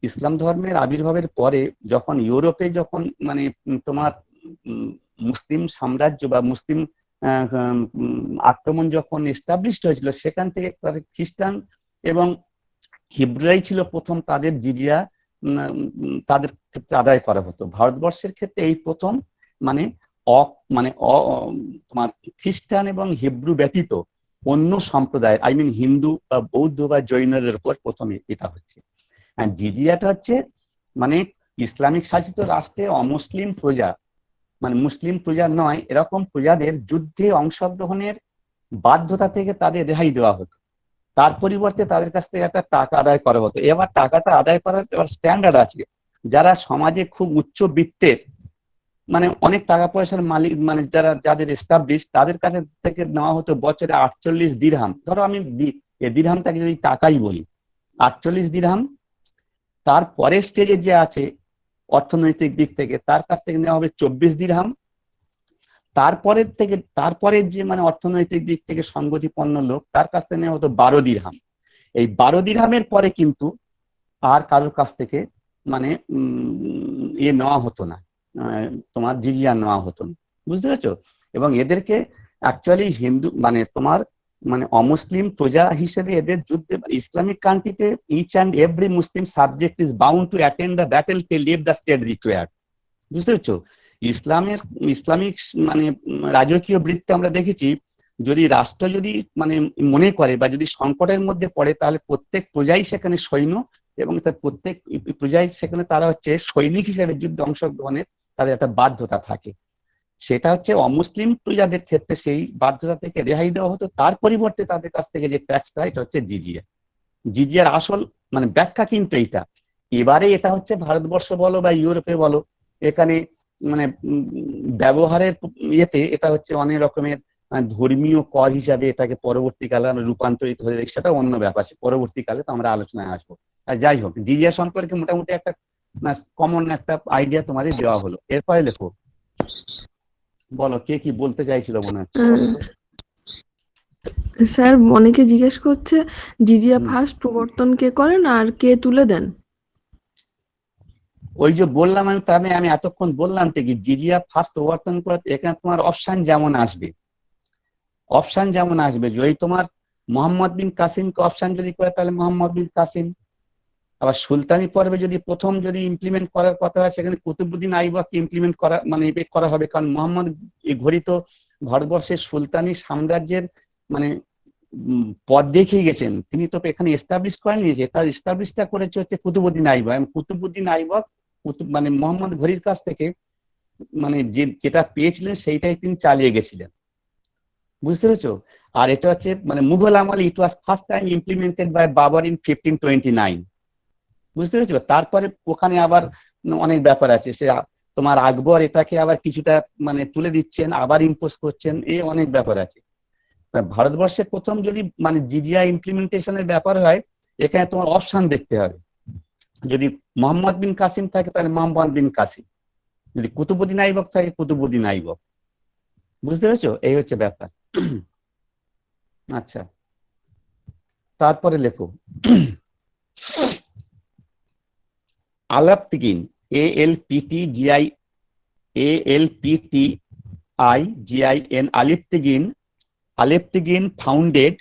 ইসলাম ধর্মের আবির্ভাবের পরে যখন ইউরোপে যখন মানে তোমার মুসলিম সাম্রাজ্য বা মুসলিম আক্রমণ যখন এস্টাবলিশড হয়েছিল, সেখান থেকে খ্রিস্টান এবং হিব্রুরাই ছিল প্রথম তাদের জিজিয়া তাদের ক্ষেত্রে আদায় করা হতো। ভারতবর্ষের ক্ষেত্রে এই প্রথম মানে তোমার খ্রিস্টান এবং হিব্রু ব্যতীত অন্য সম্প্রদায় হিন্দু বা বৌদ্ধ বা জৈনদের উপর প্রথমে এটা হচ্ছে। আর জিজিয়াটা হচ্ছে মানে ইসলামিক শাসিত রাষ্ট্রে অমুসলিম প্রজা, মানে মুসলিম প্রজা নয় এরকম প্রজাদের যুদ্ধে অংশগ্রহণের বাধ্যতা থেকে তাদের রেহাই দেওয়া হতো। তার পরিবর্তে তাদের কাছ থেকে একটা টাকা আদায় করা হতো। এবার টাকাটা আদায় করার এবার স্ট্যান্ডার্ড আছে। যারা সমাজে খুব উচ্চবিত্তের মানে অনেক টাকা পয়সার মালিক, মানে যাদের এস্টাবলিশ, তাদের কাছে থেকে নেওয়া হতো বছরে 48 দিরহাম। ধরো আমি দিরহামটাকে যদি টাকাই বলি, 48 দিরহাম। তার পরের স্টেজে যে আছে অর্থনৈতিক দিক থেকে, তার কাছ থেকে নেওয়া হবে 24 দিরহাম। তারপরের যে মানে অর্থনৈতিক দিক থেকে সংগতিপন্ন লোক, তার কাছ থেকে নেওয়া হতো 12 দিরহাম। এই 12 দিরহামের পরে কিন্তু আর কারোর কাছ থেকে মানে নেওয়া হতো না, তোমার জিজিয়া নেওয়া হতো না, বুঝতে পেরেছো? এবং এদেরকে অ্যাকচুয়ালি হিন্দু মানে তোমার মানে অমুসলিম প্রজা হিসেবে এদের যুদ্ধে ইসলামিক কান্ট্রিতে each and every Muslim subject is bound to attend the battle till leave the state required, বুঝতে পেরেছো? ইসলামিক মানে রাজকীয় বৃত্তে আমরা দেখেছি, যদি রাষ্ট্র যদি মানে মনে করে বা যদি সংকটের মধ্যে পড়ে, তাহলে প্রত্যেক প্রজাই সেখানে সৈন্য এবং তার প্রত্যেক প্রজাই সেখানে তারা হচ্ছে সৈনিক হিসেবে যুদ্ধে অংশগ্রহণের তাদের একটা বাধ্যতা থাকে। সেটা হচ্ছে অমুসলিম প্রজাদের ক্ষেত্রে সেই বাধ্যতা থেকে রেহাই দেওয়া হতো। তার পরিবর্তে তাদের কাছ থেকে যে ট্যাক্সটা, এটা হচ্ছে জিজিয়া। জিজিয়ার আসল মানে ব্যাখ্যা কিন্তু এইটা। এবারে এটা হচ্ছে ভারতবর্ষ বলো বা ইউরোপে বলো, এখানে মানে ব্যবহারের ইয়েতে এটা হচ্ছে অনেক রকমের ধর্মীয় কর হিসাবে এটাকে পরবর্তীকালে আমরা রূপান্তরিত হয়ে দেখি, সেটা অন্য ব্যাপার, পরবর্তীকালে তো আমরা আলোচনায় আসবো। আর যাই হোক, জিজিয়া সম্পর্কে মোটামুটি একটা কমন একটা আইডিয়া তোমাদের দেওয়া হলো। এরপরে লেখো, বলো কে কি বলতে চাইছিল মনে হচ্ছে। স্যার অনেকে জিজ্ঞেস করছে জিজিয়া ফার্স্ট প্রবর্তন কে করেন আর কে তুলে দেন? ওই যে বললাম আমি এতক্ষণ বললাম কি জিজিয়া ফার্স্ট প্রবর্তন করে, এখানে তোমার অপশন যেমন আসবে যদি তোমার মোহাম্মদ বিন কাসিমকে অপশন যদি করে, তাহলে মোহাম্মদ বিন কাসিম। আবার সুলতানি পর্বে যদি প্রথম যদি ইমপ্লিমেন্ট করার কথা হয়, সেখানে কুতুবউদ্দিন আইবককে ইমপ্লিমেন্ট করা মানে করা হবে। কারণ মোহাম্মদ ঘড়িত ভারতবর্ষের সুলতানি সাম্রাজ্যের মানে পথ দেখিয়ে গেছেন, তিনি তো এখানে এস্টাবলিশ করেননি, এটা এস্টাবলিশটা করেছে হচ্ছে কুতুবউদ্দিন আইবক। এবং কুতুবউদ্দিন আইবক মানে মোহাম্মদ ঘড়ির কাছ থেকে মানে যেটা পেয়েছিলেন সেইটাই তিনি চালিয়ে গেছিলেন। বুঝতে পেরেছো? আর এটা হচ্ছে মানে মুঘল আমলে ইট was first time implemented by Babur in 1529। বুঝতে পেরেছো? তারপরে ওখানে আবার অনেক ব্যাপার আছে, সে তোমার আকবর এটাকে আবার কিছুটা মানে তুলে দিচ্ছেন, আবার ইম্পোজ করছেন, এই অনেক ব্যাপার আছে। ভারতবর্ষে প্রথম যদি মানে জিজিয়া ইমপ্লিমেন্টেশনের ব্যাপার হয়, এখানে তোমার অপশন দেখতে হবে। যদি মোহাম্মদ বিন কাসিম থাকে তাহলে মোহাম্মদ বিন কাসিম, যদি কুতুবুদ্দিন আইবক থাকে কুতুবুদ্দিন আইবক। বুঝতে পেরেছো? এই হচ্ছে ব্যাপার। আচ্ছা, তারপরে লেখো আলাপতিগিন, ALPTGIN, Aleptigin founded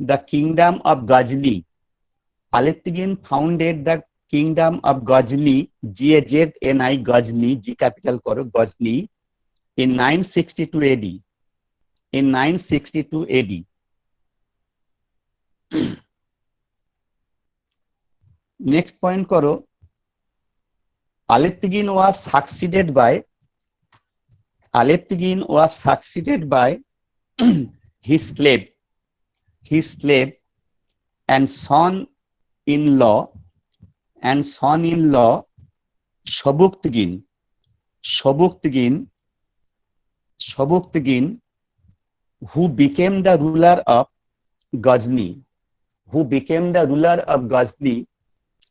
the kingdom of Ghazni. Aleptigin founded the kingdom of Ghazni, Ghazni, Ghazni, G capital koro, Ghazni, in 962 AD. In 962 AD. Next point koro, Aleptigin was succeeded by his slave and son-in-law Sobuktigin, who became the ruler of Ghazni,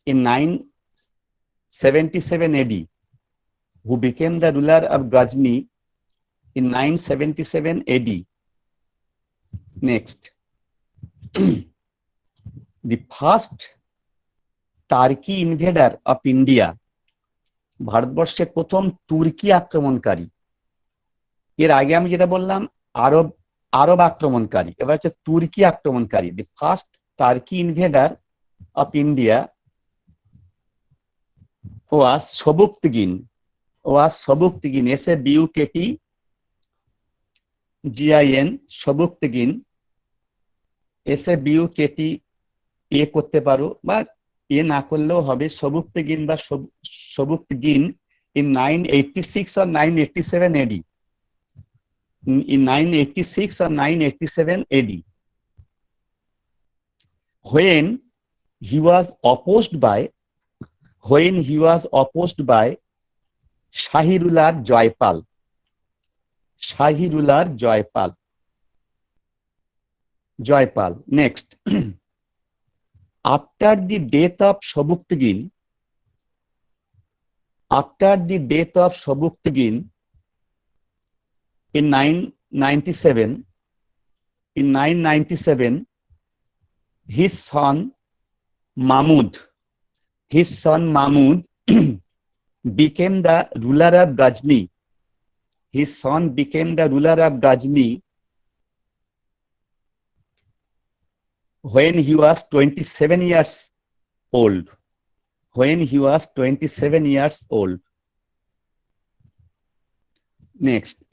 in 977 AD. Who became the ruler of Ghazni in 977 AD. Next, the first Turkey invader of India. ভারতবর্ষের প্রথম তুর্কি আক্রমণকারী। এর আগে আমি যেটা বললাম আরব আক্রমণকারী, এবার হচ্ছে তুর্কি আক্রমণকারী। The first Turkey invader of India was Sabuktigin, SABUKTGIN, Sabuktigin, SABUKT এ করতে পারো বা এ না করলেও হবে, সবুকতগিন বা সবুকতগিন, in 986 or 987 AD. In 986 or 987 AD. When he was opposed by Shahi ruler Joypal. Next, after the death of Sobuktigin, in 997, his son Mahmud became the ruler of Ghazni. When he was 27 years old. Next,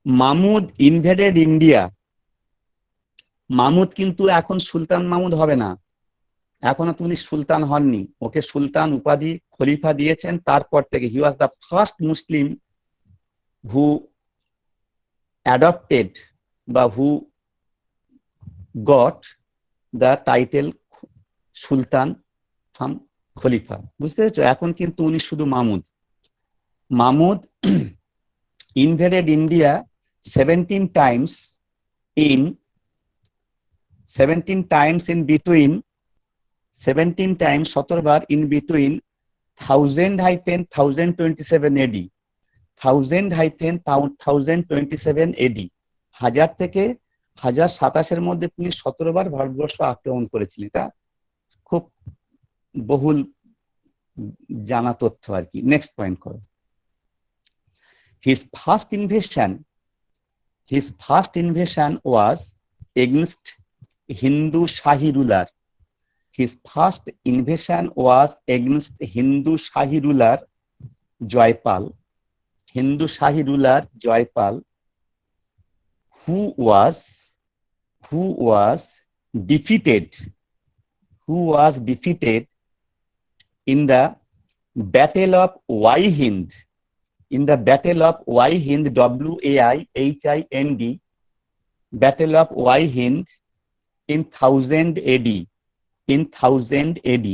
Mahmud invaded India. Mahmud কিন্তু এখন সুলতান মাহমুদ হবে না, এখনো তিনি সুলতান হননি, ওকে সুলতান উপাধি খলিফা দিয়েছেন তারপর থেকে। He was the first Muslim who adopted বা who got the title Sultan from khalifa. বুঝতে পেরেছো? এখন কিন্তু উনি শুধু Mahmud invaded India 17 times in between 17 bar in between 1000-1027 AD, 1000-1027 AD, 1000 থেকে 1027 মধ্যে তিনি 17 বার ভারতবর্ষ আক্রমণ করেছিলেন। এটা খুব বহুল জানা তথ্য আর কি। নেক্সট পয়েন্ট করো। His first invasion was against Hindu Shahi ruler. Joypal, who was defeated in the Battle of Wai Hind in the Battle of Waihind, Waihind, Battle of Waihind in 1000 AD, in 1000 AD,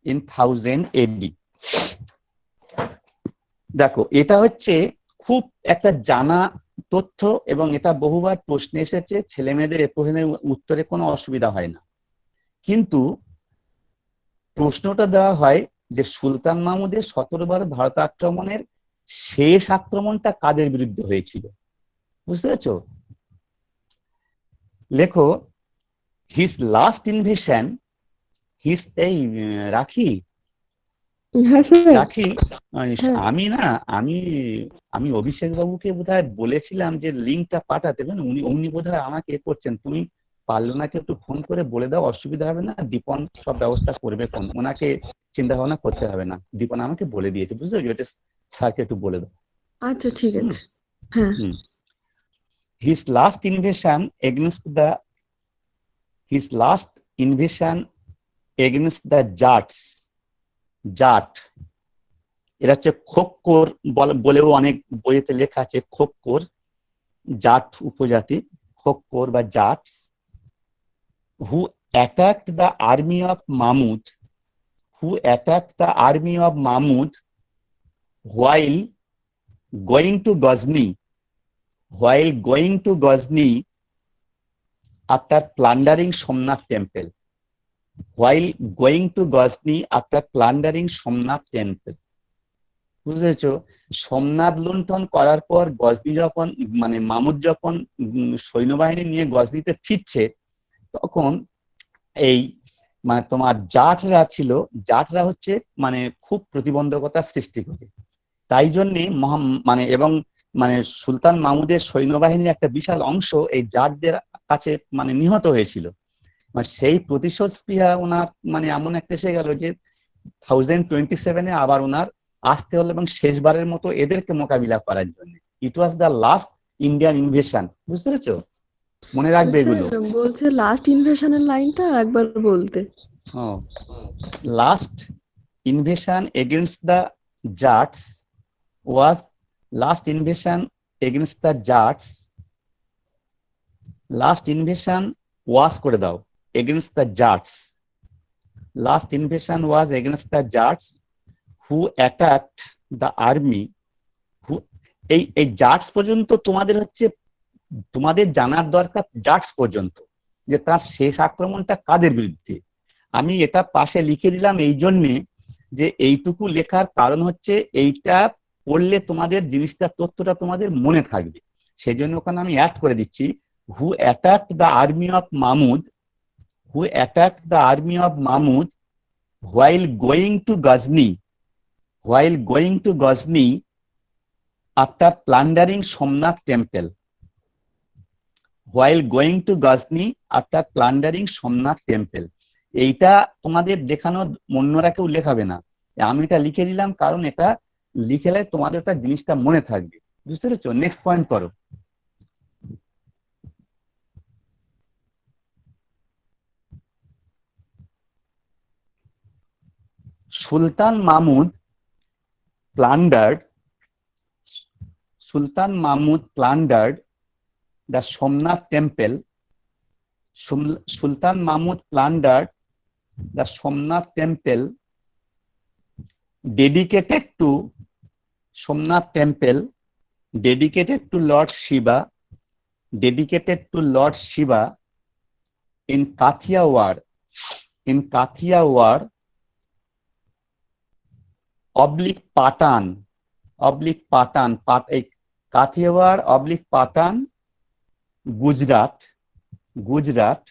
in 1000 AD. দেখো এটা হচ্ছে খুব একটা জানা তথ্য এবং এটা বহুবার প্রশ্ন এসেছে, ছেলে মেয়েদের এ প্রশ্নের উত্তরে কোনো অসুবিধা হয় না। কিন্তু প্রশ্নটা দেওয়া হয় যে সুলতান মাহমুদের 17 বার ভারত আক্রমণের শেষ আক্রমণটা কাদের বিরুদ্ধে হয়েছিল, বুঝতে পেরেছো? লেখো হিজ লাস্ট ইনভেশন, হিজ এই রাখি হ্যাঁ স্যার। রাখি হ্যাঁ। আমি না আমি আমি অভিষেক বাবুকে বোধহয় বলেছিলাম যে লিঙ্কটা পাঠাতে, উনি বোধহয় আমাকে এ করছেন, তুমি পারলোনাকে একটু ফোন করে বলে দাও, অসুবিধা হবে না, দীপন সব ব্যবস্থা করবে, কোন ওনাকে চিন্তা ভাবনা করতে হবে না, দীপন আমাকে বলে দিয়েছে, বুঝতে পারছো? এটা স্যারকে একটু বলে দাও। আচ্ছা ঠিক আছে। হ্যাঁ। His last invasion against the his last invasion against the Jats, জাট, এরা হচ্ছে খোক্কর বলেও অনেক বইতে লেখা আছে, খোক্কর জাট উপজাতি, খোক্কর বা জাটস, who attacked the army of Mahmud, who attacked the army of Mahmud while going to Ghazni, while going to Ghazni after plundering Somnath temple, while going to Ghazni after plundering Somnath temple. বুঝেছো? সোমনাথ লুণ্ঠন করার পর গজনি যখন মানে মামুদ যখন সৈন্যবাহিনী নিয়ে গজনিতে ফিরছে, তখন এই মানে তোমার জাটরা ছিল, জাটরা হচ্ছে মানে খুব প্রতিবন্ধকতা সৃষ্টি করে, তাই জন্যে মানে এবং মানে সুলতান মাহমুদের সৈন্যবাহিনীর একটা বিশাল অংশ এই জাটদের কাছে মানে নিহত হয়েছিল। মানে সেই প্রতিশোধ স্পৃহা ওনার মানে এমন একটা এসে গেল যে 1027 আবার ওনার আসতে হলো এবং শেষবারের মতো এদেরকে মোকাবিলা করার জন্য। It was the last Indian invasion, বুঝতে পেরেছো? মনে রাখবে এগুলো। বলছে লাস্ট ইনভেশনের লাইনটা একবার বলতে। Last invasion against the Jats was, last invasion against the Jats, last invasion was করে দাও against the Jats, last invasion was against the Jats who attacked the army, who এই জাটস পর্যন্ত তোমাদের হচ্ছে তোমাদের জানার দরকার, জাটস পর্যন্ত যে তার শেষ আক্রমণটা কাদের বিরুদ্ধে। আমি এটা পাশে লিখে দিলাম এই জন্যে যে এইটুকু লেখার কারণ হচ্ছে এইটা পড়লে তোমাদের জিনিসটা তথ্যটা তোমাদের মনে থাকবে, সেই জন্য ওখানে আমি অ্যাড করে দিচ্ছি who attacked the army of Mahmud, who attacked the army of Mahmud while going to Ghazni, while going to Ghazni after plundering Somnath temple, while going to Ghazni after plundering Somnath temple. এইটা তোমাদের দেখানো অন্যরা কেউ লেখাবে না, আমি এটা লিখে দিলাম কারণ এটা লিখেলে তোমাদের একটা জিনিসটা মনে থাকবে, বুঝতে পেরেছো? নেক্সট পয়েন্ট করো। Sultan Mahmud plundered, Sultan Mahmud plundered the Somnath temple, Sultan Mahmud plundered the Somnath temple dedicated to Somnath temple dedicated to Lord Shiva, dedicated to Lord Shiva in Kathiawar, in Kathiawar oblique Patan, oblique Patan, Kathiawar oblique Patan, Gujarat, Gujarat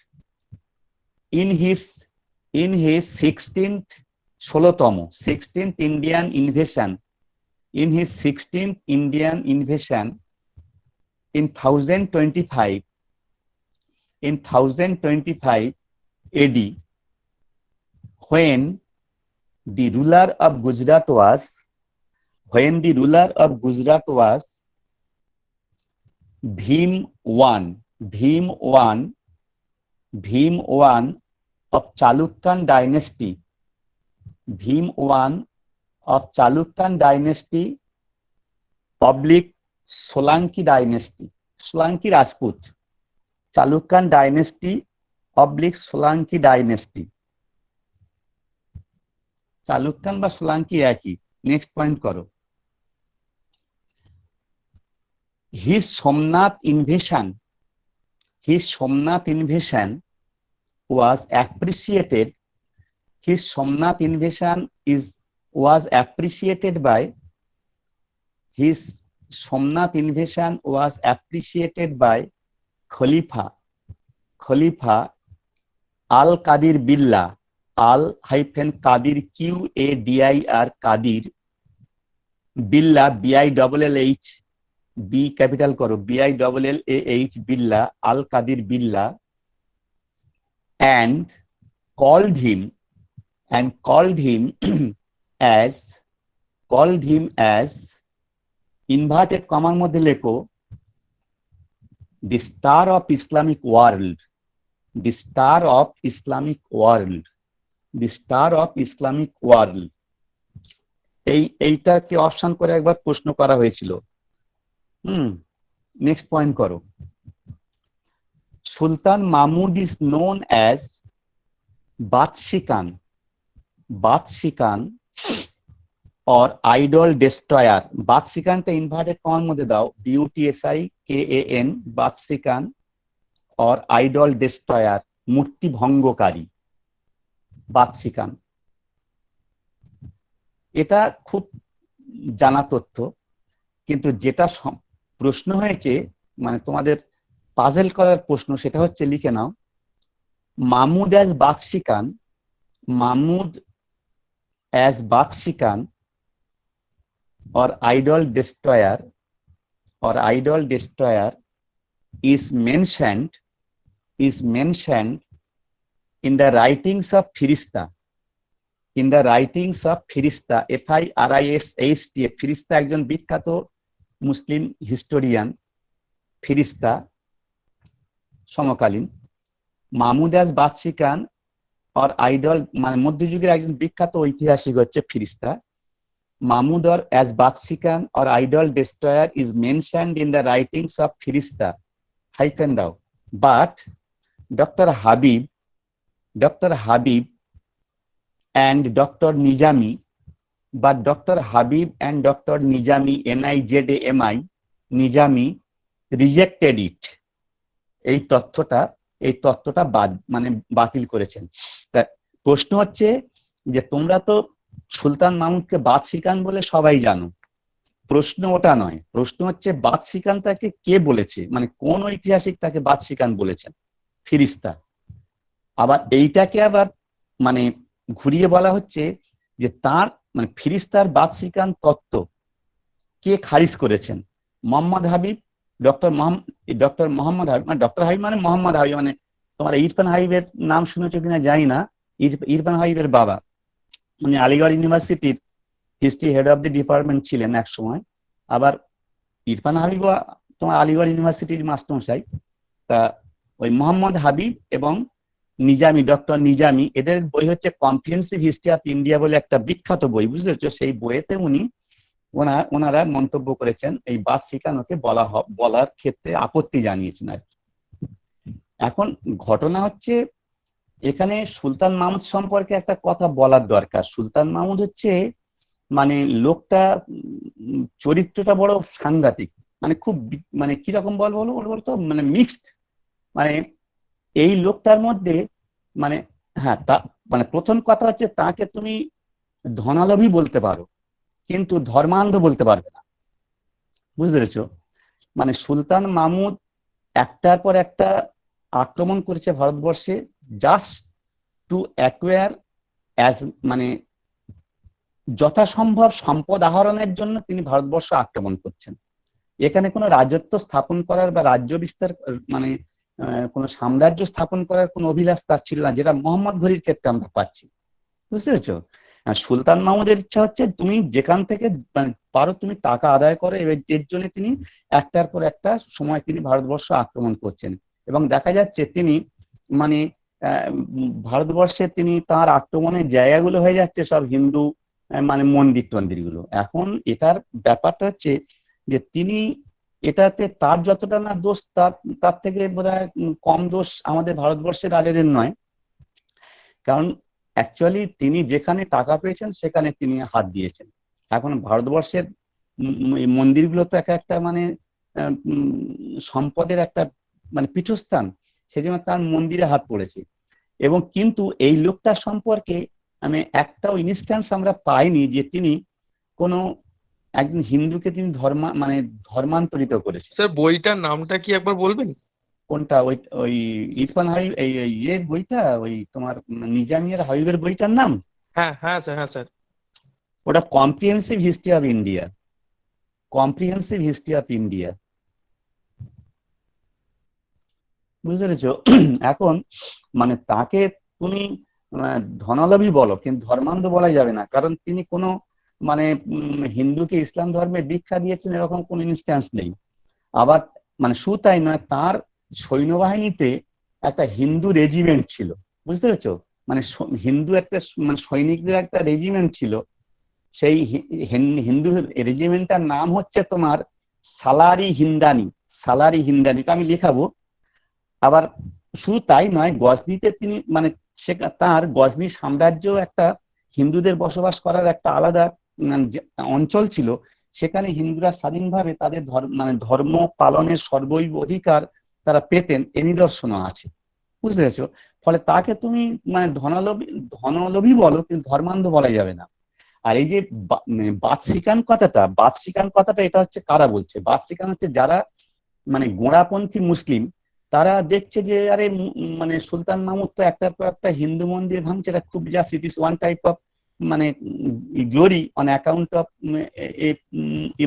in his 16th 16th Indian invasion, in his 16th Indian invasion in 1025, in 1025 AD, when the ruler of Gujarat was, when the ruler of Gujarat was Bhim I of Chalukyan dynasty, Bhim I of Chalukyan dynasty oblique Solanki dynasty, Solanki Rajput, Chalukyan dynasty oblique Solanki dynasty, Chalukyan বা সোলাঙ্কি একই। Next point করো। His Somnath invasion, his Somnath invasion was appreciated. His Somnath invasion was appreciated by, his Somnath invasion was appreciated by Khalifa Al Qadir Billah, Al-Qadir Qadir Qadir Billah BILLH, B capital করো, BILLAH Billah, Al Qadir Billah, and called him as inverted comma মধ্যে লেখো the star of Islamic world, the star of Islamic world, the star of Islamic world। এইটাকে option করে একবার প্রশ্ন করা হয়েছিল। Next point করো। Sultan Mahmud is known as Butshikan or idol destroyer. বাদশিকানটা ইনভার্টেড কমার মধ্যে দাও, BUTSIKAN, Butshikan, or idol destroyer, মূর্তি ভঙ্গকারী, বাদশিকান। এটা খুব জানা তথ্য, কিন্তু যেটা প্রশ্ন হয়েছে মানে তোমাদের পাজেল করার প্রশ্ন, সেটা হচ্ছে লিখে নাও Mahmud as Butshikan or idol destroyer is mentioned in the writings of Firista, FIRISTA, ফিরিস্তা একজন বিখ্যাত মুসলিম হিস্টোরিয়ান, ফিরিস্তা সমকালীন। Mahmud as Butshikan or idol মানে মধ্যযুগের একজন বিখ্যাত ঐতিহাসিক হচ্ছে ফিরিস্তা। Mahmud or as Batsikan or idol destroyer is mentioned in the writings of Firista, hyphen down. But Dr. Habib and Dr. Nizami, NIZAMI, Nizami rejected it. এই তথ্যটা বাতিল করেছেন। প্রশ্ন হচ্ছে যে তোমরা তো সুলতান মাহমুদকে বাদশিকান বলে সবাই জানো, প্রশ্ন ওটা নয়। প্রশ্ন হচ্ছে বাদশিকান তাকে কে বলেছে, মানে কোন ঐতিহাসিক তাকে বাদশিকান বলেছেন? ফিরিস্তা। আবার এইটাকে আবার মানে ঘুরিয়ে বলা হচ্ছে যে তার মানে ফিরিস্তার বাদশিকান তত্ত্ব কে খারিজ করেছেন? মোহাম্মদ হাবিব, ডক্টর মোহাম্মদ হাবিব, মানে ডক্টর হাবিব মানে মোহাম্মদ হাবিব, মানে তোমার ইরফান হাবিবের নাম শুনেছো কিনা জানি না, ইরফান হাবিবের বাবা, মানে আলিগড় ইউনিভার্সিটির history head of the department ছিলেন এক সময়। আবার ইরফান হাবিব তোমার আলিগড় ইউনিভার্সিটির মাস্টারমশাই। তা ওই মোহাম্মদ হাবিব এবং নিজামি, ডক্টর নিজামি, এদের বই হচ্ছে কম্প্রিহেন্সিভ হিস্ট্রি অফ ইন্ডিয়া বলে একটা বিখ্যাত বই, বুঝতে পারছো? সেই বইয়েতে ওনারা মন্তব্য করেছেন, এই বাদশিকানকে বলার ক্ষেত্রে আপত্তি জানিয়েছেন আর কি। এখন ঘটনা হচ্ছে এখানে সুলতান মাহমুদ সম্পর্কে একটা কথা বলার দরকার। সুলতান মাহমুদ হচ্ছে মানে লোকটা চরিত্রটা বড় সাংঘাতিক, মানে খুব মানে কিরকম বলতো মানে মিক্সড। মানে এই লোকটার মধ্যে মানে হ্যাঁ মানে প্রথম কথা হচ্ছে তাকে তুমি ধনালোভী বলতে পারো, কিন্তু ধর্মান্ধ বলতে পারবে না, বুঝতে পেরেছো? মানে সুলতান মাহমুদ একটার পর একটা আক্রমণ করেছে ভারতবর্ষে, জাস্ট টু অ্যাকোয়ার অ্যাজ মানে যথাসম্ভব সম্পদ আহরণের জন্য তিনি ভারতবর্ষ আক্রমণ করছেন। এখানে কোনো রাজত্ব স্থাপন করার বা রাজ্য বিস্তার মানে কোনো সাম্রাজ্য স্থাপন করার কোনো অভিলাষ তার ছিল না, যেটা মোহাম্মদ ঘুরির ক্ষেত্রে আমরা পাচ্ছি, বুঝতে পেরেছো? সুলতান মাহমুদের ইচ্ছা হচ্ছে তুমি যেখান থেকে পারো তুমি টাকা আদায় করো, এর জন্য তিনি একটার পর একটা সময় তিনি ভারতবর্ষ আক্রমণ করছেন। এবং দেখা যাচ্ছে তিনি মানে ভারতবর্ষে তিনি তার আক্রমণের জায়গাগুলো হয়ে যাচ্ছে সব হিন্দু মানে মন্দির টন্দির গুলো। এখন এটার ব্যাপারটা হচ্ছে যে তিনি এটাতে তার যতটা না দোষ, তার তার থেকে বোধহয় কম দোষ আমাদের ভারতবর্ষের রাজাদের নয়। কারণ অ্যাকচুয়ালি তিনি যেখানে টাকা পেয়েছেন সেখানে তিনি হাত দিয়েছেন। এখন ভারতবর্ষের এই মন্দিরগুলো তো এক একটা মানে সম্পদের একটা মানে পীঠস্থান, সেজন্য তার মন্দিরে হাত পড়েছে। এবং কিন্তু এই লোকটার সম্পর্কে আমি একটাও ইনস্ট্যান্স আমরা পাইনি যে তিনি কোনো একজন হিন্দুকে তিনি ধর্মান্তরিত করেছে। স্যার বইটার নামটা কি একবার বলবেন? কোনটা? ওই ওই ইরফান হাবিব এই ইয়ের বইটা, ওই তোমার নিজামিয়ার হাবিবের বইটার নাম? হ্যাঁ হ্যাঁ স্যার, হ্যাঁ স্যার। ওটা comprehensive history of India, comprehensive history of India, বুঝতে পেরেছো? এখন মানে তাকে তুমি ধনালবী বলো, কিন্তু ধর্মান্ধ বলা যাবে না, কারণ তিনি কোনো মানে হিন্দুকে ইসলাম ধর্মে দীক্ষা দিয়েছেন এরকম কোন ইনস্ট্যান্স নেই। আবার মানে শুধু তাই নয়, তার সৈন্যবাহিনীতে একটা হিন্দু রেজিমেন্ট ছিল, বুঝতে পেরেছো? মানে হিন্দু একটা মানে সৈনিকদের একটা রেজিমেন্ট ছিল। সেই হিন্দু রেজিমেন্টটার নাম হচ্ছে তোমার সালারি হিন্দানি, সালারি হিন্দানি, আমি লেখাবো। আবার শুধু তাই নয়, গজনিতে তিনি মানে তার গজনি সাম্রাজ্য একটা হিন্দুদের বসবাস করার একটা আলাদা অঞ্চল ছিল, সেখানে হিন্দুরা স্বাধীনভাবে তাদের ধর্ম পালনের সর্বৈব অধিকার তারা পেতেন, এ নিদর্শনও আছে, বুঝতে পেরেছো? ফলে তাকে তুমি মানে ধনলোভী বলো, কিন্তু ধর্মান্ধ বলা যাবে না। আর এই যে বাদশিকান কথাটা এটা হচ্ছে কারা বলছে? বাদশিকান হচ্ছে যারা মানে গোঁড়াপন্থী মুসলিম, তারা দেখছে যে আরে মানে সুলতান মাহমুদ তো একটার পর একটা হিন্দু মন্দির ভাঙছে, এটা খুব just it is one type of মানে glory on account of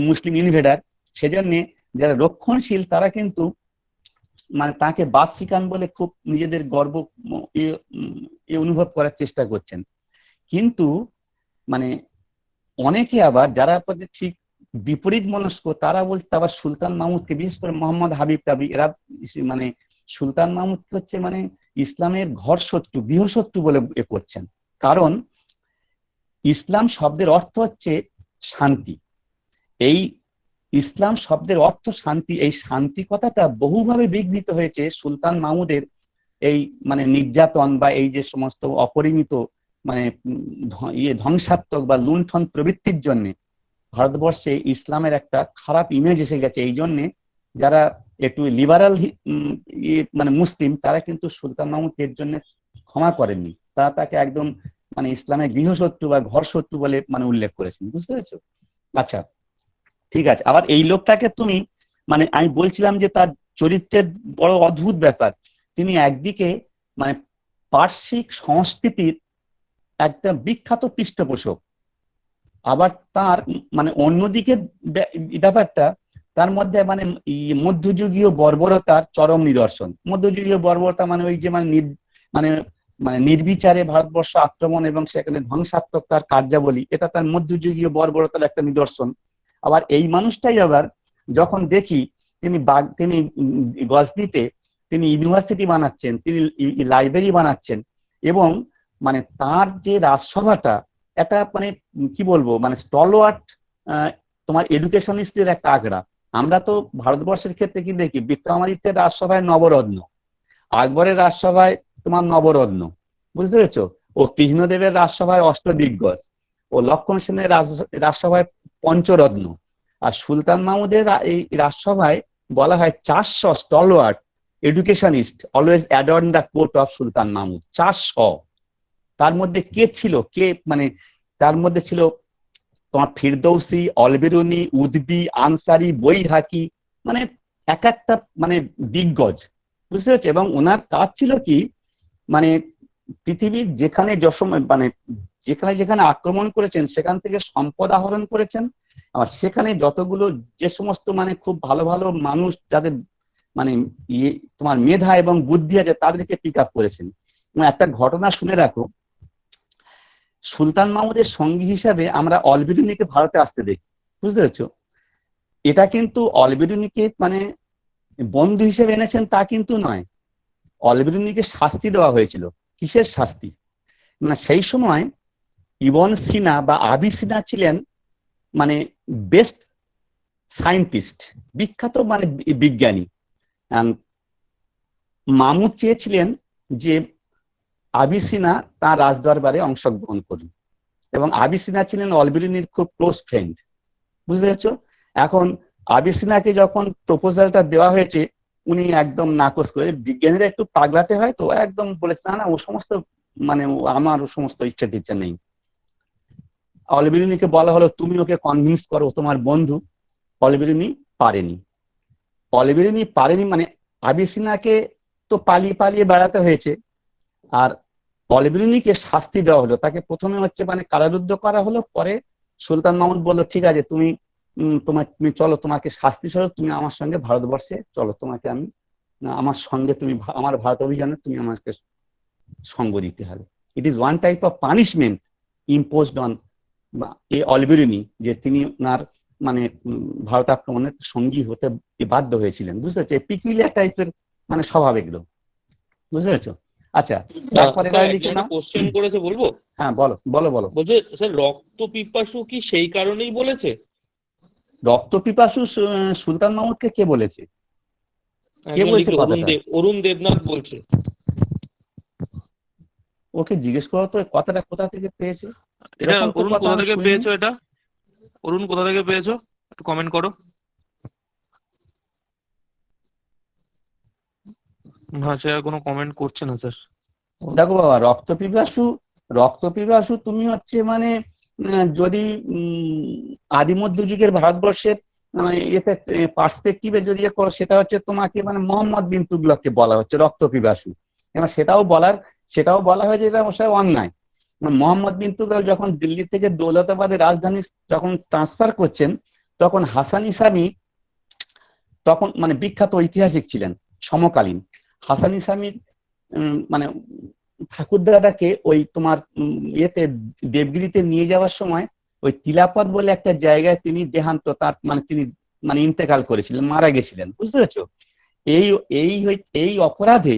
Muslim invader. সেজন্য যারা রক্ষণশীল তারা কিন্তু মানে তাকে বাদশিকান বলে খুব নিজেদের গর্ব অনুভব করার চেষ্টা করছেন। কিন্তু মানে অনেকে আবার যারা ঠিক বিপরীত মনস্ক, তারা বলতে আবার সুলতান মাহমুদকে, বিশেষ করে মোহাম্মদ হাবিব টাবি, এরা মানে সুলতান মাহমুদকে হচ্ছে মানে ইসলামের ঘর শত্রু, গৃহশত্রু বলে এ করছেন। কারণ ইসলাম শব্দের অর্থ হচ্ছে শান্তি। এই ইসলাম শব্দের অর্থ শান্তি, এই শান্তি কথাটা বহুভাবে বিঘ্নিত হয়েছে সুলতান মাহমুদের এই মানে নির্যাতন বা এই যে সমস্ত অপরিমিত মানে ধ্বংসাত্মক বা লুণ্ঠন প্রবৃত্তির জন্য ভারতবর্ষে ইসলামের একটা খারাপ ইমেজ এসে গেছে। এই জন্যে যারা একটু লিবারাল মানে মুসলিম, তারা কিন্তু সুলতান মাহমুদ এর জন্য ক্ষমা করেননি, তারা তাকে একদম মানে ইসলামের গৃহশত্রু বা ঘর শত্রু বলে মানে উল্লেখ করেছেন, বুঝতে পেরেছো? আচ্ছা ঠিক আছে। আবার এই লোকটাকে তুমি মানে আমি বলছিলাম যে তার চরিত্রের বড় অদ্ভুত ব্যাপার, তিনি একদিকে মানে পার্শ্বিক সংস্কৃতির একটা বিখ্যাত পৃষ্ঠপোষক, আবার তার মানে অন্যদিকে ব্যাপারটা তার মধ্যে মানে মধ্যযুগীয় বর্বরতার চরম নিদর্শন। মধ্যযুগীয় বর্বরতা মানে ওই যে মানে মানে নির্বিচারে ভারতবর্ষ আক্রমণ এবং সেখানে ধ্বংসাত্মক তার কার্যাবলী, এটা তার মধ্যযুগীয় বর্বরতার একটা নিদর্শন। আবার এই মানুষটাই আবার যখন দেখি তিনি গজনিতে তিনি ইউনিভার্সিটি বানাচ্ছেন, তিনি লাইব্রেরি বানাচ্ছেন, এবং মানে তার যে রাজসভাটা একটা মানে কি বলবো মানে স্টলওয়ার্ট তোমার এডুকেশনিস্টদের একটা আগ্রা। আমরা তো ভারতবর্ষের ক্ষেত্রে কি দেখি, বিক্রমাদিত্যের রাজসভায় নবরত্ন, আকবরের রাজসভায় তোমার নবরত্ন, বুঝতে পেরেছো? ও কৃষ্ণদেবের রাজসভায় অষ্টদিগ্গজ, ও লক্ষণ সেনের রাজসভায় পঞ্চরত্ন, আর সুলতান মাহমুদের এই রাজসভায় বলা হয় 400 stalwart educationist always adorn the court of Sultan Mahmud. 400। তার মধ্যে কে ছিল, কে মানে তার মধ্যে ছিল তোমার ফিরদৌসি, অলবেরুনি, উদবি, আনসারি, বৈহাকি, মানে এক একটা মানে দিগ্গজ, বুঝতে পেরেছো? এবং ওনার কাজ ছিল কি মানে পৃথিবীর যেখানে মানে যেখানে যেখানে আক্রমণ করেছেন সেখান থেকে সম্পদ আহরণ করেছেন, আর সেখানে যতগুলো যে সমস্ত মানে খুব ভালো ভালো মানুষ যাদের মানে তোমার মেধা এবং বুদ্ধি আছে তাদেরকে পিক আপ করেছেন। একটা ঘটনা শুনে রাখো, সুলতান মাহমুদের সঙ্গী হিসাবে আমরা অলবেরুনিকে ভারতে আসতে দেখি, বুঝতে পেরেছো? এটা কিন্তু অলবেরুনিকে মানে বন্ধু হিসেবে এনেছেন তা কিন্তু নয়, অলবেরুনিকে শাস্তি দেওয়া হয়েছিল। কিসের শাস্তি? না সেই সময় ইবন সিনা বা আবি সিনা ছিলেন মানে বেস্ট সায়েন্টিস্ট, বিখ্যাত মানে বিজ্ঞানী। মামুদ চেয়েছিলেন যে আবিসিনা তার রাজদরবারে অংশগ্রহণ করুন, এবং আবিসিনা ছিলেন অলবেরুনির খুব ক্লোজ ফ্রেন্ড, বুঝতে পারছো? এখন আবিসিনাকে যখন প্রপোজালটা দেওয়া হয়েছে, উনি একদম নাকচ করে, বিজ্ঞানীরা একটু পাগলাটে হয় তো, একদম বলেছে না না ও সমস্ত মানে আমার ও সমস্ত ইচ্ছা টিচ্ছা নেই। অলবেরুনিকে বলা হলো তুমি ওকে কনভিন্স করো, তোমার বন্ধু। অলবেরুনি পারেনি। অলবেরুনি পারেনি মানে আবিসিনাকে তো পালিয়ে পালিয়ে বেড়াতে হয়েছে, আর অলবেরুনিকে শাস্তি দেওয়া হলো। তাকে প্রথমে হচ্ছে মানে কারারুদ্ধ করা হলো, পরে সুলতান মাহমুদ বললো ঠিক আছে তুমি তুমি চলো, তোমাকে শাস্তি স্বরূপ তুমি আমার সঙ্গে ভারতবর্ষে চলো, তোমাকে আমি আমার সঙ্গে তুমি আমার ভারত অভিযানে তুমি আমাকে সঙ্গ দিতে হবে। It is one type of punishment imposed on a Alberuni, যে তিনি ওনার মানে ভারত আক্রমণের সঙ্গী হতে বাধ্য হয়েছিলেন, বুঝতে পারছো? পিকুলিয়ার টাইপের মানে স্বভাব এগুলো, বুঝতে পারছো? আচ্ছা, তারপরে লিখে নাও। কোশ্চেন করেছে বলবো? হ্যাঁ বলো বলো বলো। বলছে স্যার রক্ত পিপাসু কি সেই কারণেই বলেছে? রক্ত পিপাসু সুলতান মাহমুদকে কে বলেছে? কে বলছে কথাটা? অরুণ দেবনাথ বলছে। ওকে জিজ্ঞেস করো তো কথাটা কোথা থেকে পেয়েছে। এটা এরকম তো অরুণ কথা কোথা আমি থেকে শুনিনি। পেয়েছো? এটা অরুণ কোথা থেকে পেয়েছো? একটু কমেন্ট করো। আচ্ছা, কোনো কমেন্ট করছে না স্যার। দেখো বাবা, রক্ত পিপাসু তুমি হচ্ছে মানে যদি আদি মধ্যযুগের ভারতবর্ষের এতে পার্সপেক্টিভে যদি করো, সেটা হচ্ছে তোমাকে মানে মোহাম্মদ বিন তুগলককে বলা হচ্ছে রক্ত পিপাসু। এবং সেটাও বলা হয়েছে, এটা অবশ্যই অন্যায়। মোহাম্মদ বিন তুগলক যখন দিল্লি থেকে দৌলতাবাদের রাজধানী যখন ট্রান্সফার করছেন, তখন হাসান ইসামি তখন মানে বিখ্যাত ঐতিহাসিক ছিলেন সমকালীন। হাসান ইসামির মানে ঠাকুরদাদাকে ওই তোমার ইয়েতে দেবগিরিতে নিয়ে যাওয়ার সময় ওই তিলাপত বলে একটা জায়গায় তিনি দেহান্ত, তার মানে তিনি মানে ইন্তেকাল করেছিলেন, মারা গেছিলেন, বুঝতে পেরেছো? এই এই এই অপরাধে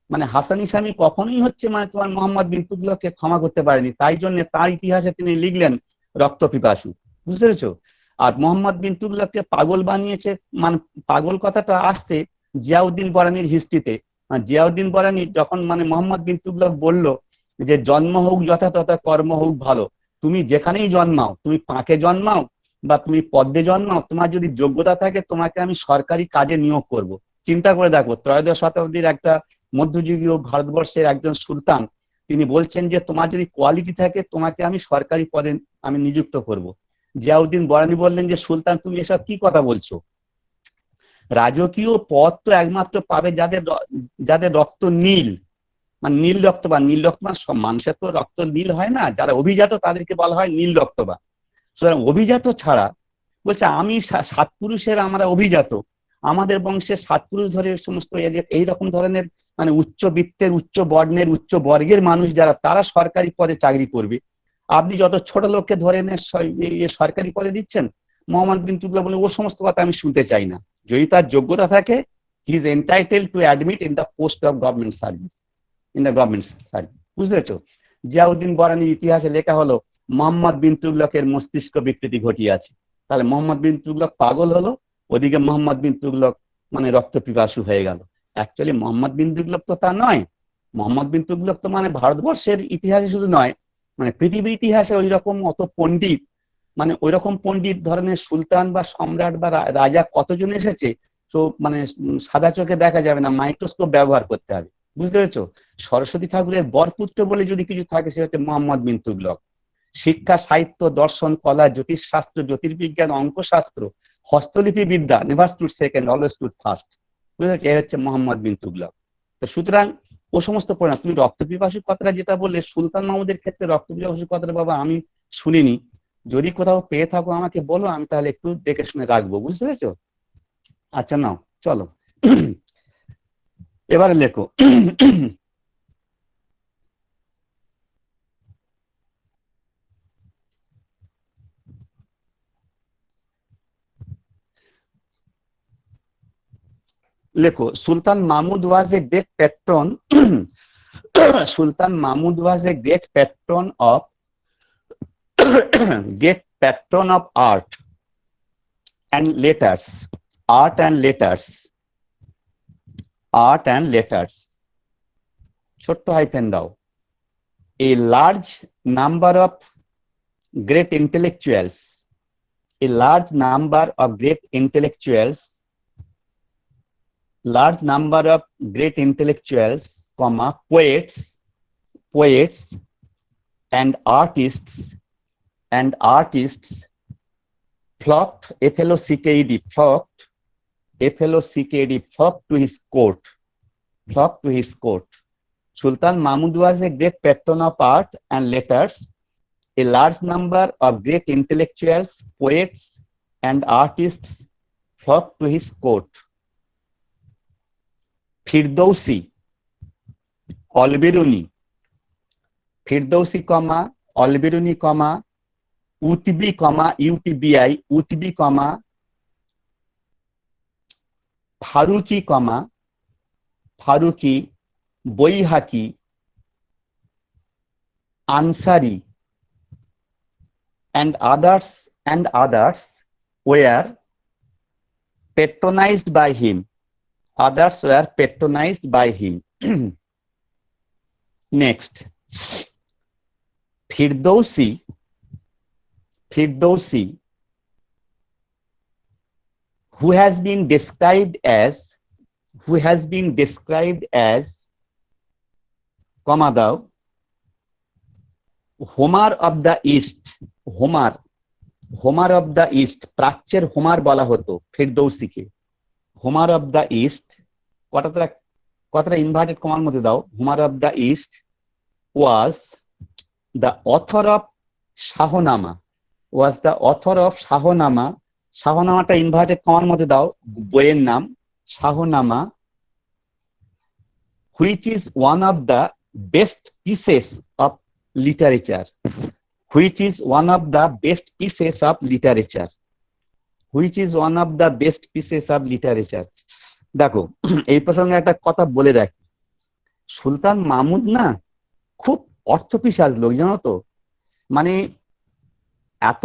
মানে হাসান ইসামি কখনোই হচ্ছে মানে তোমার মোহাম্মদ বিন তুগলককে ক্ষমা করতে পারেনি, তাই জন্য তার ইতিহাসে তিনি লিখলেন রক্ত পিপাসু, বুঝতে পেরেছো? আর মোহাম্মদ বিন তুগলককে পাগল বানিয়েছে, মানে পাগল কথাটা আসতে জিয়াউদ্দিন বরানির হিস্ট্রিতে। জিয়াউদ্দিন বরানি যখন মানে মোহাম্মদ বিন তুগলক বলল যে জন্ম হোক যথাযথ, কর্ম হোক ভালো, তুমি যেখানেই জন্মাও, তুমি পাঁকে জন্মাও বা তুমি পদ্মে জন্মাও, তোমার যদি যোগ্যতা থাকে তোমাকে আমি সরকারি কাজে নিয়োগ করব। চিন্তা করে দেখো, ত্রয়োদশ শতাব্দীর একটা মধ্যযুগীয় ভারতবর্ষের একজন সুলতান, তিনি বলছেন যে তোমার যদি কোয়ালিটি থাকে তোমাকে আমি সরকারি পদে আমি নিযুক্ত করব। জিয়াউদ্দিন বরানি বললেন যে সুলতান তুমি এসব কি কথা বলছো, রাজকীয় পদ তো একমাত্র পাবে যাদের রক্ত নীল, মানে নীল রক্ত বা নীল রক্ত মানে সব মানুষের তো রক্ত নীল হয় না, যারা অভিজাত তাদেরকে বলা হয় নীল রক্তবান। সুতরাং অভিজাত ছাড়া বলছে আমি সাত পুরুষের আমরা অভিজাত, আমাদের বংশের সাত পুরুষ ধরে সমস্ত এইরকম ধরনের মানে উচ্চবিত্তের উচ্চ বর্ণের উচ্চ বর্গের মানুষ যারা, তারা সরকারি পদে চাকরি করবে। আপনি যত ছোট লোককে ধরে সরকারি পদে দিচ্ছেন। মোহাম্মদ বিন তুগলক বলে ও সমস্ত কথা আমি শুনতে চাই না, যদি তার যোগ্যতা থাকে he is entitled to admit in the post of government service, বুঝতে পেরেছো? জিয়াউদ্দিন বরানির ইতিহাসে লেখা হলো মোহাম্মদ বিন তুগলকের মস্তিষ্ক বিকৃতি ঘটিয়াছে। তাহলে মোহাম্মদ বিন তুগলক পাগল হলো, ওদিকে মোহাম্মদ বিন তুগলক মানে রক্ত পিপাসু হয়ে গেল। অ্যাকচুয়ালি মোহাম্মদ বিন তুগলক তো তা নয়। মোহাম্মদ বিন তুগলক তো মানে ভারতবর্ষের ইতিহাসে শুধু নয়, মানে পৃথিবীর ইতিহাসে ওই রকম অত পণ্ডিত, মানে ওই রকম পণ্ডিত ধরনের সুলতান বা সম্রাট বা রাজা কতজন এসেছে, তো মানে সাদা চোখে দেখা যাবে না, মাইক্রোস্কোপ ব্যবহার করতে হবে, বুঝতে পেরেছো? সরস্বতী ঠাকুরের বরপুত্র বলে যদি কিছু থাকে সেটা হচ্ছে মোহাম্মদ বিন তুগলক। শিক্ষা, সাহিত্য, দর্শন, কলা, জ্যোতিষশাস্ত্র, জ্যোতির্বিজ্ঞান, অঙ্কশাস্ত্র, হস্তলিপি বিদ্যা, never stood second, always stood first, বুঝতে পারছো? এই হচ্ছে মোহাম্মদ বিন তুগলক। তো সুতরাং ও সমস্ত পরিণাম, তুমি রক্ত পিপাসু কথাটা যেটা বললে, সুলতান মাহমুদের ক্ষেত্রে রক্ত পিপাসু কথাটা বাবা আমি শুনিনি। যদি কোথাও পেয়ে থাকো আমাকে বলো, আমি তাহলে একটু দেখে শুনে রাখবো, বুঝতে পেরেছো? আচ্ছা নাও চলো এবারে লেখো। লেখো, Sultan Mahmud was a great patron Sultan Mahmud was a great patron of art and letters, art and letters, art and letters, ছোট্ট হাইফেন দাও, a large number of great intellectuals, a large number of great intellectuals, large number of great intellectuals, comma, poets, poets and artists flocked, F-L-O-C-K-E-D, flocked, F-L-O-C-K-E-D, flocked to his court, flocked to his court. Sultan Mahmud was a great patron of art and letters. A large number of great intellectuals, poets and artists flocked to his court. Firdausi, Al-Biruni, Firdausi, comma, Al-Biruni, comma, Utbi, comma, UTBI, Utbi, comma, Faruqi, comma, Faruqi, Boihaqi, Ansari and others were patronized by him. Others were patronized by him. Next, Firdausi, who has been described as, comma দাও, Homer of the East, Homer of the East, প্রাচ্যের Homer বলা হতো ফিরদৌসিকে, Homer of the East, কথাটা inverted কমার মধ্যে দাও, Homer of the East was the author of Shahnama, was the author of Shahnama, শাহনামাটা ইনভার্টেড কমার মধ্যে দাও, বইয়ের নাম Shahnama, which is one of the best pieces of literature, which is one of the best pieces of literature, which is one of the best pieces of literature. দেখো এই প্রসঙ্গে একটা কথা বলে রাখি, সুলতান মাহমুদ না খুব অর্থপিশাচ লোক, জানো তো, মানে এত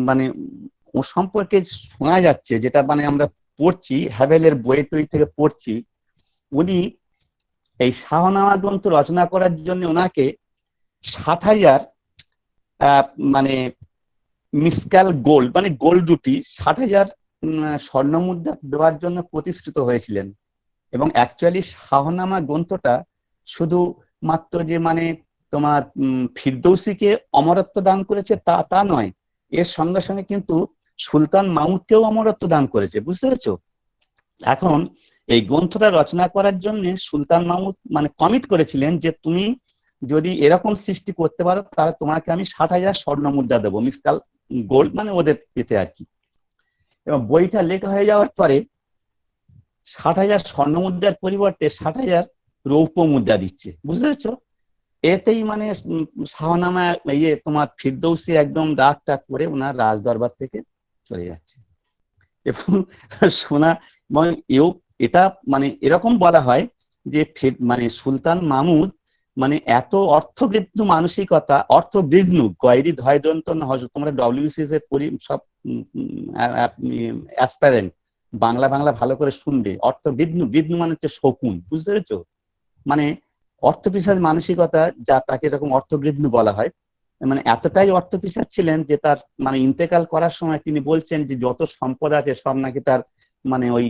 মানে ও সম্পর্কে শোনা যাচ্ছে, যেটা মানে আমরা পড়ছি হ্যাভেলের বই টই থেকে পড়ছি, উনি এই শাহনামা গ্রন্থ রচনা করার জন্য ওনাকে 60,000 মানে মিসকাল গোল্ড, মানে গোল্ড রুপি 60,000 স্বর্ণ মুদ্রা দেওয়ার জন্য প্রতিষ্ঠিত হয়েছিলেন। এবং অ্যাকচুয়ালি শাহনামা গ্রন্থটা শুধু মাত্র যে মানে তোমার ফিরদৌসিকে অমরত্ব দান করেছে তা নয়, এর সঙ্গে সঙ্গে কিন্তু সুলতান মাহমুদকেও অমরত্ব দান করেছে, বুঝতে পেরেছো? এখন এই গ্রন্থটা রচনা করার জন্য সুলতান মাহমুদ মানে কমিট করেছিলেন যে তুমি যদি এরকম সৃষ্টি করতে পারো তাহলে তোমাকে আমি 60,000 স্বর্ণ মুদ্রা দেবো, মিসকাল গোল্ড মানে ওদের পেতে আর কি। এবং বইটা লেখা হয়ে যাওয়ার পরে 60,000 স্বর্ণ মুদ্রার পরিবর্তে 60,000 রৌপ্য মুদ্রা দিচ্ছে, বুঝতে পেরেছো? এতেই মানে শাহনামা ইয়ে তোমার ফিরদৌসি একদম রাগ টাগ করে ওনার রাজ দরবার থেকে চলে যাচ্ছে। এবং শোনা এবং এটা মানে এরকম বলা হয় যে মানে সুলতান মাহমুদ মানে এত অর্থবৃদ্ধ মানসিকতা, অর্থবৃদ্ধ গয়রি ধয়দন্ত হজ, তোমরা ডব্লিউবিসিএস এর সব অ্যাসপারেন্ট বাংলা ভালো করে শুনবে, অর্থবৃদ্ধ মানে হচ্ছে শকুন, বুঝতে পেরেছো? মানে অর্থপিশাচ মানসিকতা, যা তাকে এরকম অর্থবৃদ্ধ বলা হয়, মানে এতটাই অর্থপিশাচ ছিলেন যে তার মানে ইন্তেকাল করার সময় তিনি বলছেন যে যত সম্পদ আছে সব নাকি তার মানে ওই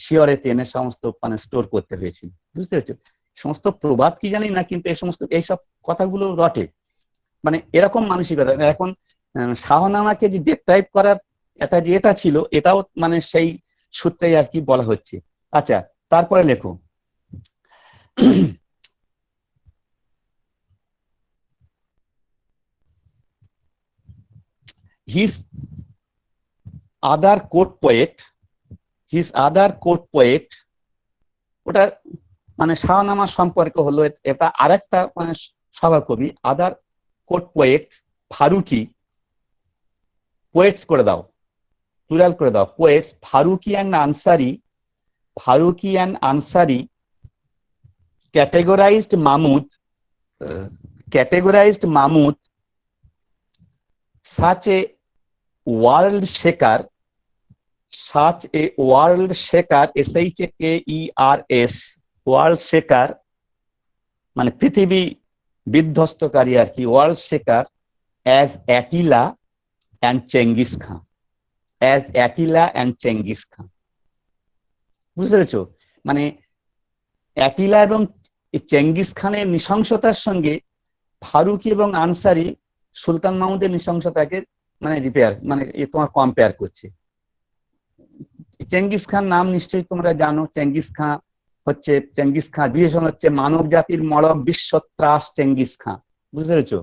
শিয়রে এনে সমস্ত মানে স্টোর করতে হয়েছিল, বুঝতে পেরেছো? সমস্ত প্রবাদ কি জানি না, কিন্তু এইসব কথাগুলো রটে, মানে এরকম মানসিকতা। এখন শাহনামাকে যে ডেসক্রাইব করার এটা ছিল, এটাও মানে সেই সূত্রেই আর কি বলা হচ্ছে। আচ্ছা, তারপরে লেখো his other court poet, ওটা মানে শাহনামা সম্পর্কে হলো, এটা আরেকটা মানে সভাকবি, other court poet Farrukhi, poets করে দাও, প্লুরাল করে দাও, poets Farrukhi and Unsuri categorized Mahmud such a world shaker, such a world shaker, SHAKERS, world shaker মানে পৃথিবী বিধ্বস্তকারী আর কি, world shaker as Attila and Genghis Khan, as Attila and Genghis Khan. বুঝতে পেরেছো? মানে অ্যাটিলা এবং চেঙ্গিস খানের নৃশংসতার সঙ্গে ফারুকি এবং আনসারি সুলতান মাহমুদের নৃশংসতাকে মানে মানে তোমার কম্পেয়ার করছে। চেঙ্গিস খান নাম নিশ্চয়ই তোমরা জানো। চেঙ্গিস খান বিশেষণ হচ্ছে মানব জাতির মড়ক বিশ্বত্রাস চেঙ্গিস খান। বুঝতে পেরেছো?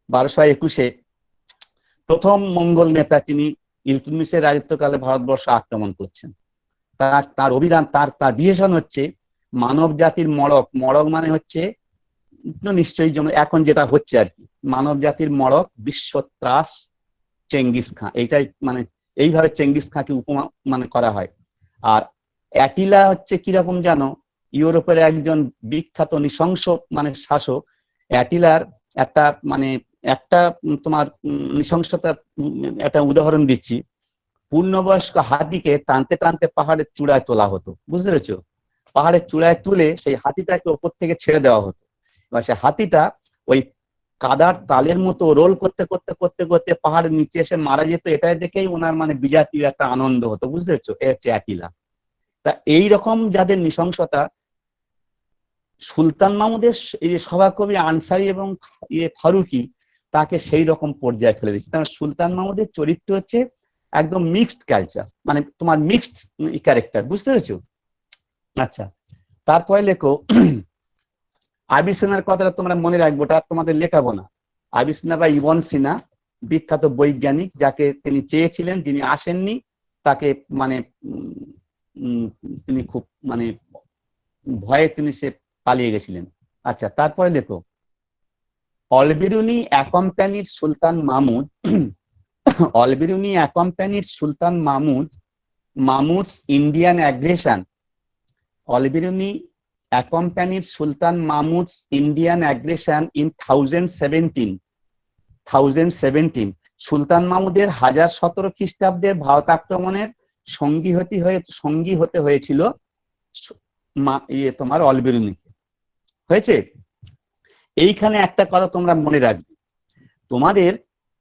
1221 প্রথম মঙ্গল নেতা তিনি ইলতুৎমিশের রাজত্বকালে ভারতবর্ষ আক্রমণ করছেন। তার অভিযান, তার বিশেষণ হচ্ছে মানব জাতির মড়ক। মড়ক মানে হচ্ছে নিশ্চয়ই এখন যেটা হচ্ছে আর কি, মানব জাতির মড়ক বিশ্বত্রাস চেঙ্গিস খান। এইটাই মানে এইভাবে চেঙ্গিস খানকে উপমা মানে করা হয়। আর অ্যাটিলা হচ্ছে কিরকম জানো? ইউরোপের একজন বিখ্যাত নৃশংস মানে শাসক। অ্যাটিলার একটা তোমার নৃশংসতার একটা উদাহরণ দিচ্ছি। পূর্ণবয়স্ক হাতিকে টানতে টানতে পাহাড়ের চূড়ায় তোলা হতো। বুঝতে পেরেছো? পাহাড়ের চূড়ায় তুলে সেই হাতিটাকে ওপর থেকে ছেড়ে দেওয়া হতো। এবার সেই হাতিটা ওই কাদার তালের মতো রোল করতে করতে করতে করতে পাহাড়ের নিচে এসে মারা যেত। এটাই দেখেই ওনার মানে বিজাতির একটা আনন্দ হতো। বুঝতে পেরেছো? এ হচ্ছে অ্যাটিলা। তা এইরকম যাদের নৃশংসতা, সুলতান মাহমুদের এই সভাকবি আনসারি এবং ফারুকি তাকে সেই রকম পর্যায়ে ফেলে দিচ্ছে। কারণ সুলতান মাহমুদের চরিত্র হচ্ছে একদম মিক্সড কালচার, মানে তোমার মিক্সড ক্যারেক্টার। বুঝতে পেরেছো? আচ্ছা, তারপরে লেখো আবিসিনার কথাটা তোমরা মনে রাখবো, ওটা তোমাদের লেখাবো না। আবিসিনা বা ইবন সিনা বিখ্যাত বৈজ্ঞানিক, যাকে তিনি চেয়েছিলেন, যিনি আসেননি, তাকে মানে তিনি খুব মানে ভয়ে তিনি সে পালিয়ে গেছিলেন। আচ্ছা, তারপরে দেখো Al-Biruni accompanied Sultan Mahmud Al-Biruni accompanied Sultan মাহমুদ's Indian aggression. Al-Biruni accompanied Sultan Mahmud's Indian aggression in 1017 সুলতান মাহমুদের 1017 খ্রিস্টাব্দের ভারত আক্রমণের সঙ্গী হতে হয়েছিল তোমার অলবিরুনিকে। হয়েছে? এইখানে একটা কথা তোমরা মনে রাখবে,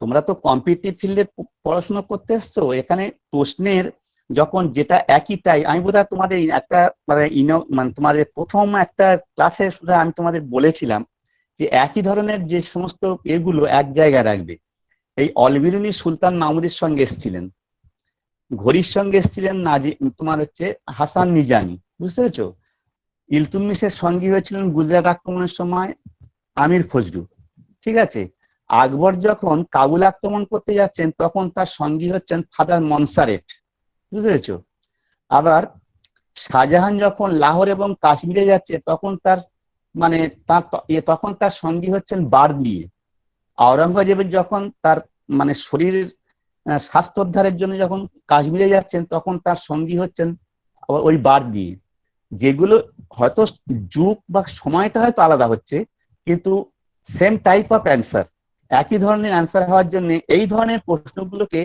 তোমরা তো কম্পিটিটিভ ফিল্ডে পড়াশোনা করতে এসছো। এখানে প্রশ্নের যখন যেটা একই, তাই আমি বোধহয় তোমাদের একটা মানে তোমাদের প্রথম একটা ক্লাসে আমি তোমাদের বলেছিলাম যে একই ধরনের যে সমস্ত এগুলো এক জায়গায় রাখবে। এই অলবিরুনি সুলতান মাহমুদের সঙ্গে এসেছিলেন, ঘড়ির সঙ্গে এসেছিলেন তোমার হচ্ছে হাসান নিজামি। বুঝতে পেরেছো? ইলতুৎমিশের সঙ্গী হয়েছিলেন গুজরাট আক্রমণের সময় আমির খসরু। ঠিক আছে? আকবর যখন কাবুল আক্রমণ করতে যাচ্ছেন তখন তার সঙ্গী হচ্ছেন ফাদার মনসারেট। বুঝতে পেরেছো? আবার শাহজাহান যখন লাহোর এবং কাশ্মীরে যাচ্ছে তখন তার সঙ্গী হচ্ছেন বার্দিয়ে। আওরঙ্গজেবের যখন তার মানে শরীরের স্বাস্থ্যোদ্ধারের জন্য যখন কাশ্মীরে যাচ্ছেন তখন তার সঙ্গী হচ্ছেন ওই বার্দিয়ে। যেগুলো হয়তো যুগ বা সময়টা হয়তো আলাদা হচ্ছে, কিন্তু সেম টাইপ অফ অ্যান্সার, একই ধরনের অ্যান্সার হওয়ার জন্য এই ধরনের প্রশ্নগুলোকে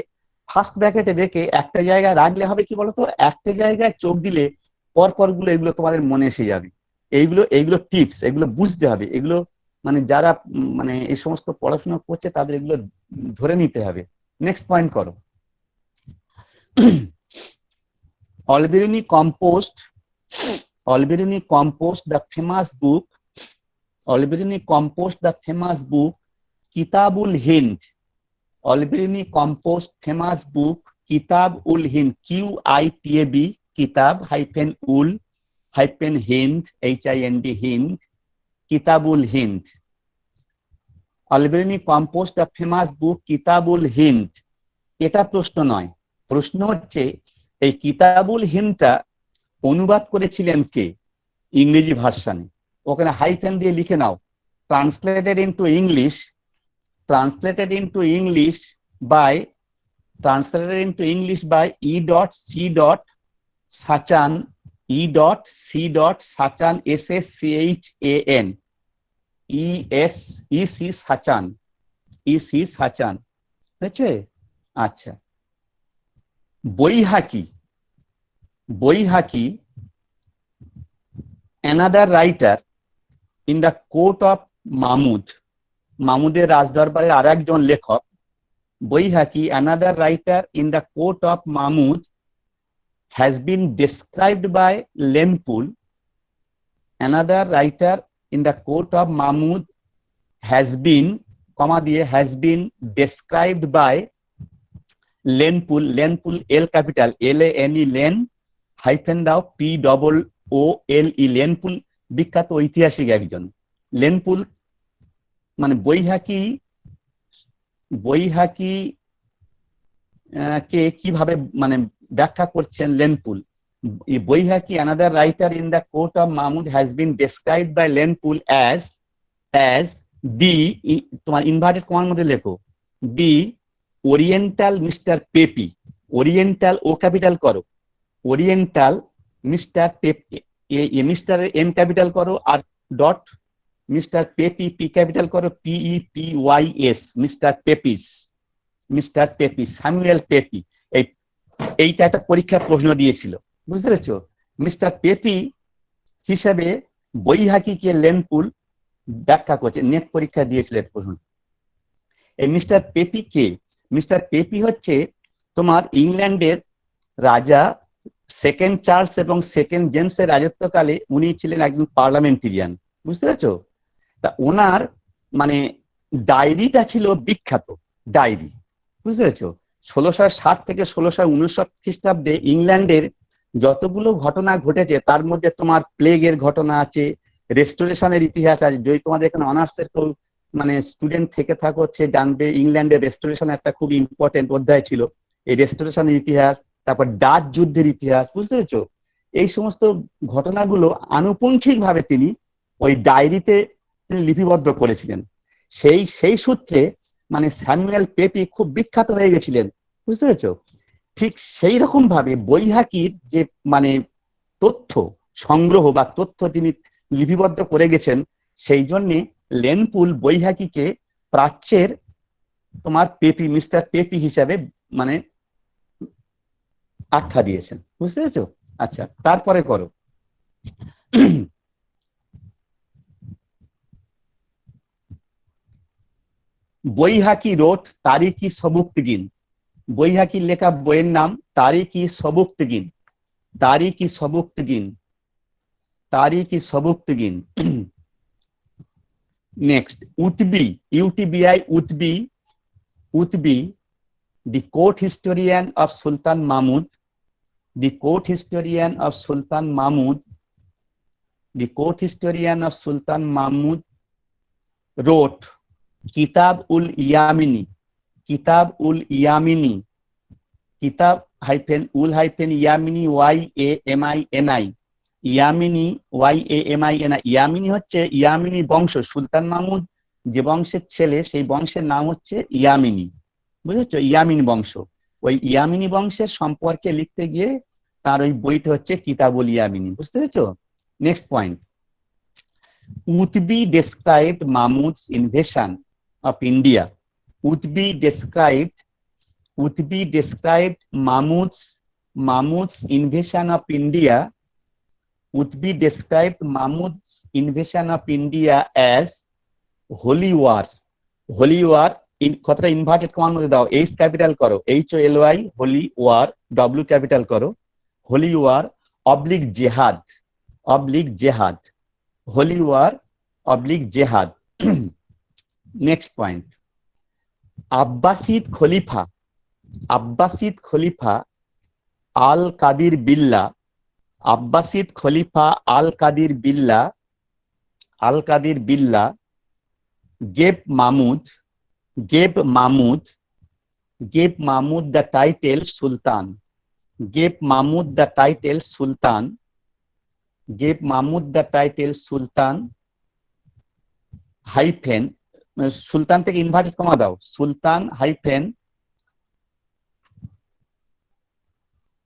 ফার্স্ট ব্র্যাকেটে রেখে একটা জায়গায় রাখলে হবে কি বলতো, একটা জায়গায় চোখ দিলে পরপর গুলো এগুলো তোমাদের মনে এসে যাবে। এইগুলো টিপস, এগুলো বুঝতে হবে। এগুলো মানে যারা মানে এই সমস্ত পড়াশোনা করছে তাদের এগুলো ধরে নিতে হবে। নেক্সট পয়েন্ট করো। Al-Biruni composed the famous book Kitab-ul Hind. Al-Biruni composed famous book Kitab-ul Hind, QITAB, Kitab -ul -Hind, HIND, Hind, Kitab-ul Hind. Al-Biruni composed the famous book Kitab-ul Hind. এটা প্রশ্ন নয়, প্রশ্ন হচ্ছে এই কিতাবুল হিন্দটা অনুবাদ করেছিলেন কে ইংরেজি ভার্সানে। ওখানে হাইফেন দিয়ে লিখে নাও, translated into English by E.C. Sachan, E.C. Sachan, SSCHAN, E.C. Sachan, হয়েছে? আচ্ছা, বৈহাকি another writer in the court of মামুদের রাজদরবারের আরেকজন লেখক বৈহাকি another writer in the court of Mahmud has been described by Lenpool. Another writer in the court of Mahmud has been described by Lenpool, L capital L-A-N-E, Len hyphen দাও P-O-O-L-E, Lenpool বিখ্যাত ঐতিহাসিক একজন। Lane-Poole মানে বৈহাকি কে কিভাবে মানে ব্যাখ্যা করছেন Lane-Poole. বৈহাকি another writer in the court of Mahmud has been described by Lenpool as the, তোমার ইনভার্টেড কমার মধ্যে লেখো, the oriental mister Pepys, oriental O capital করো, oriental mister Pepys, mister M capital করো আর dot mister Pepys P capital করো, PEPYS, mister Pepys, Samuel Pepys. এইটা একটা পরীক্ষার প্রশ্ন দিয়েছিল, বুঝতে পেরেছো? মিস্টার পেপি হিসেবে বৈহাকিকে লেনপুল ব্যাখ্যা করছে, নেট পরীক্ষা দিয়েছিল প্রশ্ন। এই মিস্টার পেপি কে? মিস্টার পেপি হচ্ছে তোমার ইংল্যান্ডের রাজা সেকেন্ড চার্লস এবং সেকেন্ড জেমসের রাজত্বকালে উনি ছিলেন একজন পার্লামেন্টেরিয়ান, বুঝতে পেরেছো? তা ওনার মানে ডায়েরিটা ছিল বিখ্যাত ডায়েরি, বুঝতে পেরেছো? 1660 থেকে 1659 খ্রিস্টাব্দে ইংল্যান্ডের যতগুলো ঘটনা ঘটেছে তার মধ্যে তোমার প্লেগের ঘটনা আছে, রেস্টোরেশনের ইতিহাস আছে। যদি তোমাদের এখানে অনার্সের কেউ মানে স্টুডেন্ট থেকে থাকো সে জানবে ইংল্যান্ডের রেস্টোরেশন একটা খুব ইম্পর্টেন্ট অধ্যায় ছিল, এই রেস্টোরেশনের ইতিহাস, তারপর ডাচ যুদ্ধের ইতিহাস, বুঝতে পেরেছো? এই সমস্ত ঘটনাগুলো আনুপঙ্খিক ভাবে তিনি ওই ডায়েরিতে লিপিবদ্ধ করেছিলেন। সেই সূত্রে মানে স্যামুয়েল পেপি খুব বিখ্যাত হয়ে গেছিলেন, বুঝতে পেরেছো? ঠিক সেই রকম ভাবে বৈহাকির যে মানে তথ্য সংগ্রহ বা তথ্য তিনি লিপিবদ্ধ করে গেছেন, সেই জন্যে লেনপুল বৈহাকিকে প্রাচ্যের তোমার পেপি, মিস্টার পেপি হিসাবে মানে আখ্যা দিয়েছেন, বুঝতে পেরেছো? আচ্ছা, তারপরে করো। বৈহাকি রোট তারিকি সবুক্তগিন। বৈহাকির লেখা বইয়ের নাম Tarikh-i Subuktigin, Tarikh-i Subuktigin, Tarikh-i Subuktigin. Next, Utbi, UTBI, Utbi, the court historian of Sultan Mahmud, the court historian of Sultan Mahmud, the court historian of Sultan Mahmud wrote Kitab-ul-Yamini, Kitab-ul-Yamini, Kitab-ul-Yamini, YAMINI, Yamini, YAMINI। Yamini হচ্ছে ইয়ামিনী বংশ, সুলতান মাহমুদ যে বংশের ছেলে সেই বংশের নাম হচ্ছে ইয়ামিনী, বুঝেছো? ইয়ামিনী বংশ, ওই ইয়ামিনী বংশের সম্পর্কে লিখতে গিয়ে তার ওই বইটা হচ্ছে কিতাবুল ইয়ামিনী, বুঝতে পেরেছো? Next point, Utbi described Mahmud's invasion of India. Utbi described Mahmud's invasion of India. Utbi described Mahmud's invasion of India as holy war. Holy war in কথাটা ইনভার্টেড কমার মধ্যে দাও, H ক্যাপিটাল করো, HOLY, holy war, W capital করো, holy war oblique jihad, holy war oblique jihad. Next point, Abbasid Khalifa Al-Qadir Billah, Abbasid Khalifa Al-Qadir Billah gave Mahmud the title Sultan, gave Mahmud the title Sultan hyphen, সুলতান থেকে inverted comma দাও, সুলতান hyphen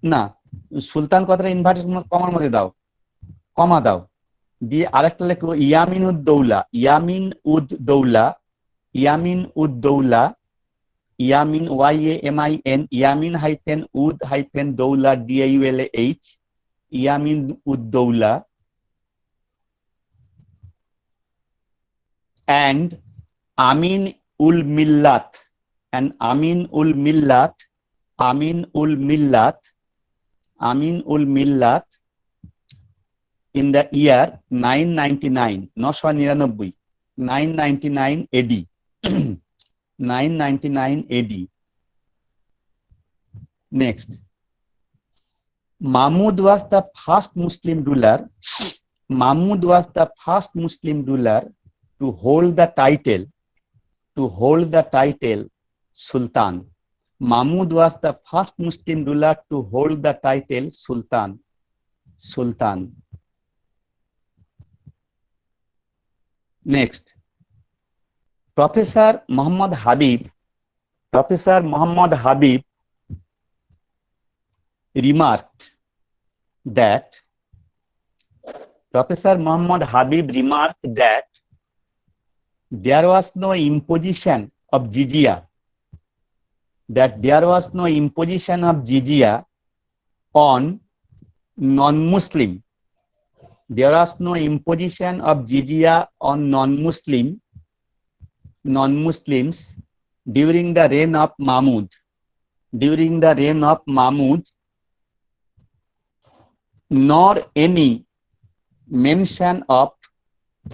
না, সুলতান কথাটা inverted কমার মধ্যে দাও, কমা দাও, দিয়ে আরেকটা লেখো Yamin ud Daulah Yamin YAMIN, Yamin hyphen ud hyphen Daulah DAULAH, Yamin ud Daulah, and Amin ul Millat, and Amin ul Millat, Amin ul Millat, Amin ul Millat in the year 999, 999 AD, 999 AD. Next, Mahmud was the first Muslim ruler. Mahmud was the first Muslim ruler to hold the title Sultan. Mahmud was the first Muslim ruler to hold the title Sultan. Next, Professor Muhammad Habib remarked that there was no imposition of jizya, on non-Muslim. There was no imposition of jizya on non-Muslims during the reign of Mahmud, nor any mention of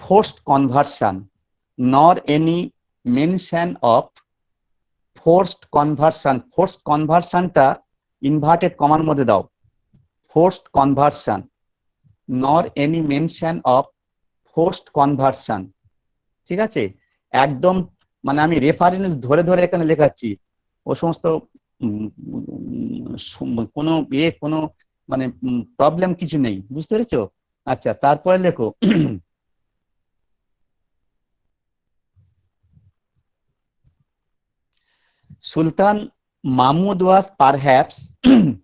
forced conversion, forced conversionটা inverted কমার মধ্যে দাও, forced conversion, nor any mention of forced conversion. ঠিক আছে, একদম মানে আমি reference ধরে ধরে এখানে লেখাচ্ছি, ও সমস্ত কোনো কোনো মানে প্রবলেম কিছু নেই, বুঝতে পেরেছো? আচ্ছা, তারপরে লেখো Sultan Mahmud was perhaps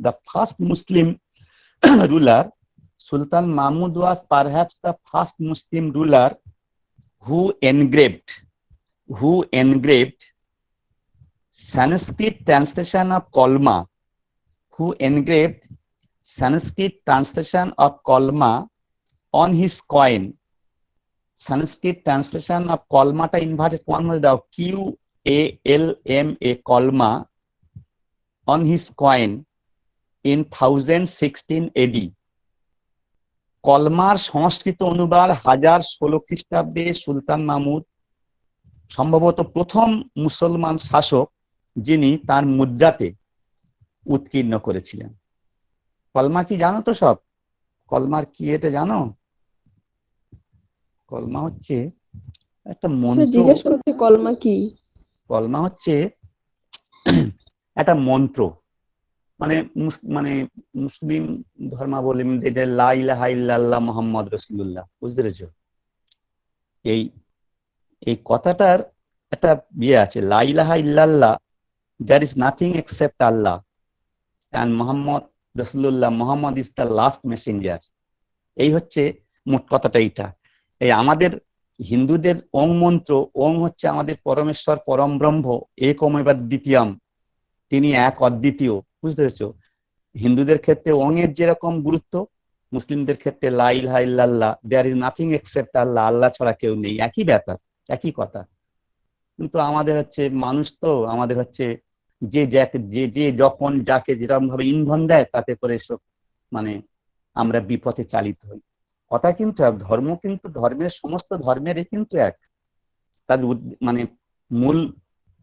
the first Muslim ruler. Sultan Mahmud was perhaps the first Muslim ruler who engraved Sanskrit translation of Kalma, on his coin. Sanskrit translation of Kalma টা ইনভার্টেড কমার মধ্যে দাও, QALMA, Kalma, on his coin in 1016 AD. কলমার সংস্কৃত অনুবাদ 1016 খ্রিস্টাব্দে সুলতান মাহমুদ, সম্ভবত প্রথম মুসলমান শাসক যিনি তার মুদ্রাতে উৎকীর্ণ করেছিলেন। কলমা কি জানো তো সব? কলমার কি এটা জানো? কলমা হচ্ছে একটা মন্ত্র। জিজ্ঞেস করতে কলমা কি? কলমা হচ্ছে একটা মন্ত্র, মানে মানে মুসলিম ধর্মাবলম্বী যে লা ইলাহা ইল্লাল্লাহ মুহাম্মদ রাসূলুল্লাহ, বুঝতে পেরেছো? এই কথাটার একটা ইয়ে আছে, লা ইলাহা ইল্লাল্লাহ, there is nothing except Allah, and Muhammad Rasulullah, Muhammad is the last messenger। এই হচ্ছে মোট কথাটা। এইটা এই আমাদের হিন্দুদের ওং মন্ত্র, ওং হচ্ছে আমাদের পরমেশ্বর পরম ব্রহ্ম, একমেবা দ্বিতীয়ম, তিনি এক অদ্বিতীয়, বুঝতে পেরেছো? হিন্দুদের ক্ষেত্রে ওং এর যেরকম গুরুত্ব, মুসলিমদের ক্ষেত্রে লা ইলাহা ইল্লাল্লাহ, দেয়ার ইজ নাথিং এক্সেপ্ট আল্লাহ, আল্লাহ ছাড়া কেউ নেই, একই ব্যাপার, একই কথা। কিন্তু আমাদের হচ্ছে মানুষ তো, আমাদের হচ্ছে যে যখন যাকে যেরকম ভাবে ইন্ধন দেয় তাতে করে সব মানে আমরা বিপথে চালিত হই। কথা কিন্তু ধর্ম, কিন্তু ধর্মের সমস্ত ধর্মেরই কিন্তু এক, তাদের মানে মূল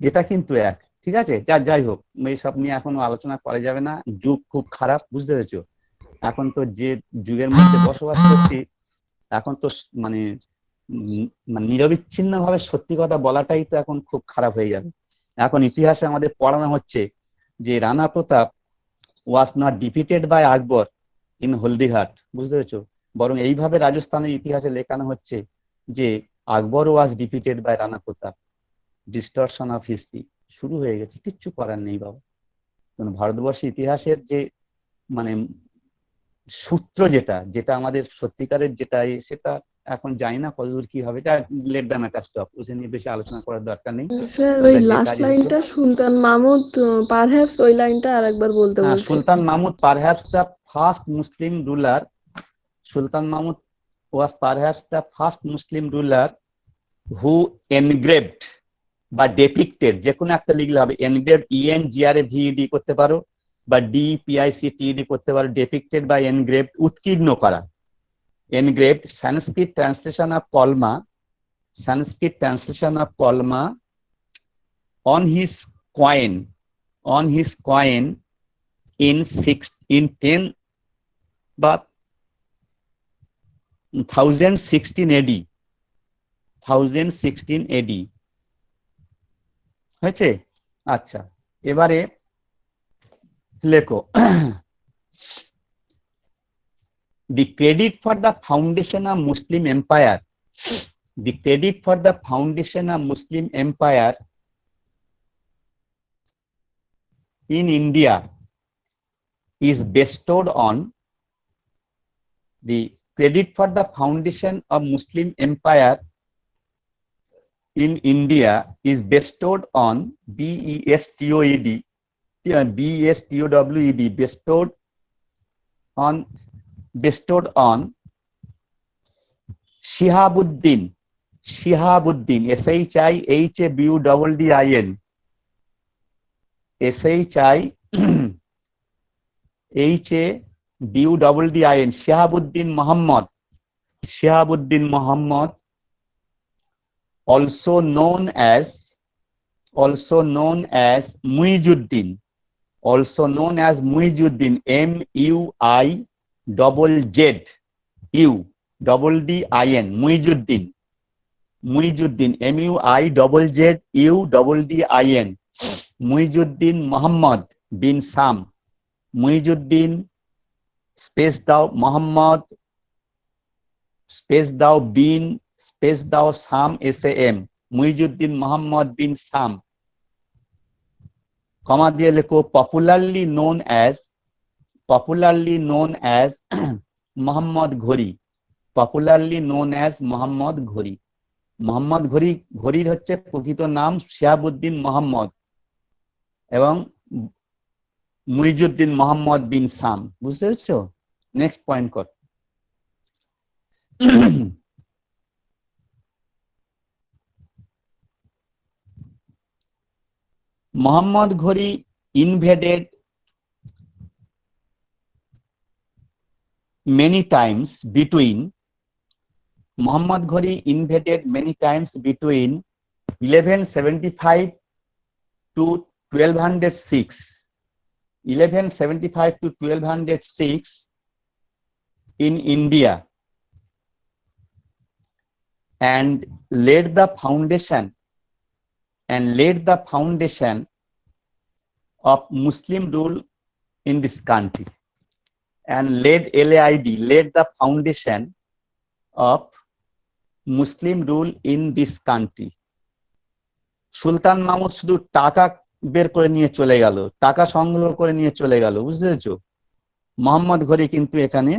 এটা কিন্তু এক, ঠিক আছে? যাই হোক, এইসব নিয়ে এখনো আলোচনা করা যাবে না, যুগ খুব খারাপ, বুঝতে পেরেছো? এখন তো যে যুগের মধ্যে বসবাস করছি, এখন তো মানে নিরবিচ্ছিন্ন ভাবে সত্যি কথা বলাটাই তো এখন খুব খারাপ হয়ে যাবে। এখন ইতিহাসে আমাদের পড়ানো হচ্ছে যে Rana Pratap was not defeated by Akbar in Haldighat, বুঝতে পেরেছো? বরং এইভাবে রাজস্থানের ইতিহাসে লেখানো হচ্ছে যে Akbar was defeated by Rana Pratap. Distortion of history শুরু হয়ে গেছে, কিচ্ছু করার নেই বাবা। ভারতবর্ষের ইতিহাসের যে মানে সূত্র যেটা আমাদের সত্যিকারের যেটা, সেটা এখন জানি না কতদূর কি হবে, এটা লেট দ্য ম্যাটার স্টপ, ওসে নিয়ে বেশি আলোচনা করার দরকার নেই। স্যার ওই ওটা লাস্ট বেকারই হতো। লাইনটা সুলতান মাহমুদ পারহ্যাপস ওই লাইনটা আরেকবার বলতে হ্যাঁ, বলছে। Sultan Mahmud perhaps the first Muslim ruler, Sultan Mahmud was perhaps the first Muslim ruler who engraved বা depicted, যে কোনো একটা লিখলে হবে, engraved ENGRAVED করতে পারো বা DPICTED করতে পারো, depicted বা engraved উৎকীর্ণ করা, engraved Sanskrit translation of Kolma, Sanskrit translation of Kolma on his coin in 10 বা 1016 AD, 1016 AD হয়েছে। আচ্ছা, এবারে লেখো the credit for the foundation of Muslim empire, the credit for the foundation of Muslim empire in India is bestowed on, the credit for the foundation of Muslim empire in India is bestowed on BESTOWED, bestowed on Shihabuddin, SHIHABUDDIN, Shihabuddin Muhammad, also known as Muizuddin, MUIZZUDDIN, Muizuddin, MUIZZUDDIN, Muizuddin Muhammad bin Sam, Muizuddin space দাও Muhammad space দাও bin space দাও Sam, SAM, Muizuddin Muhammad bin Sam, কমা দিয়ে লেখো popularly known as Muhammad Ghori, popularly known as Muhammad Ghori, Mohammad ঘড়ির হচ্ছে প্রকৃত নাম শিহাবুদ্দিন মোহাম্মদ এবং মুইজুদ্দিন মোহাম্মদ বিন সাম, বুঝতে পেরেছো? নেক্সট পয়েন্ট কর। মোহাম্মদ ঘড়ি invaded many times between 1175 to 1206, 1175 to 1206 in India, and laid the foundation of Muslim rule in this country, and laid the foundation of Muslim rule in this country. সুলতান মাহমুদ শুধু টাকা বের করে নিয়ে চলে গেল, টাকা সংগ্রহ করে নিয়ে চলে গেল, বুঝতে পেরেছো? মোহাম্মদ ঘড়ি কিন্তু এখানে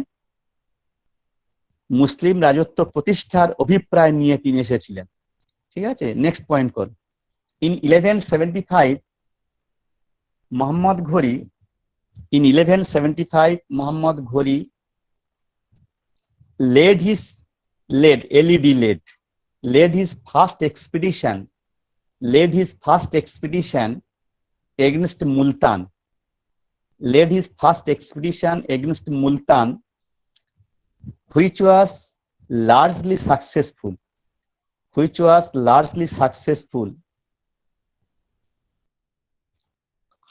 মুসলিম রাজত্ব প্রতিষ্ঠার অভিপ্রায় নিয়ে তিনি এসেছিলেন। ঠিক আছে, নেক্সট পয়েন্ট কর। ইন 1175 মোহাম্মদ ঘড়ি, in 1175 মোহাম্মদ ঘড়ি led his first expedition against Multan, which was largely successful.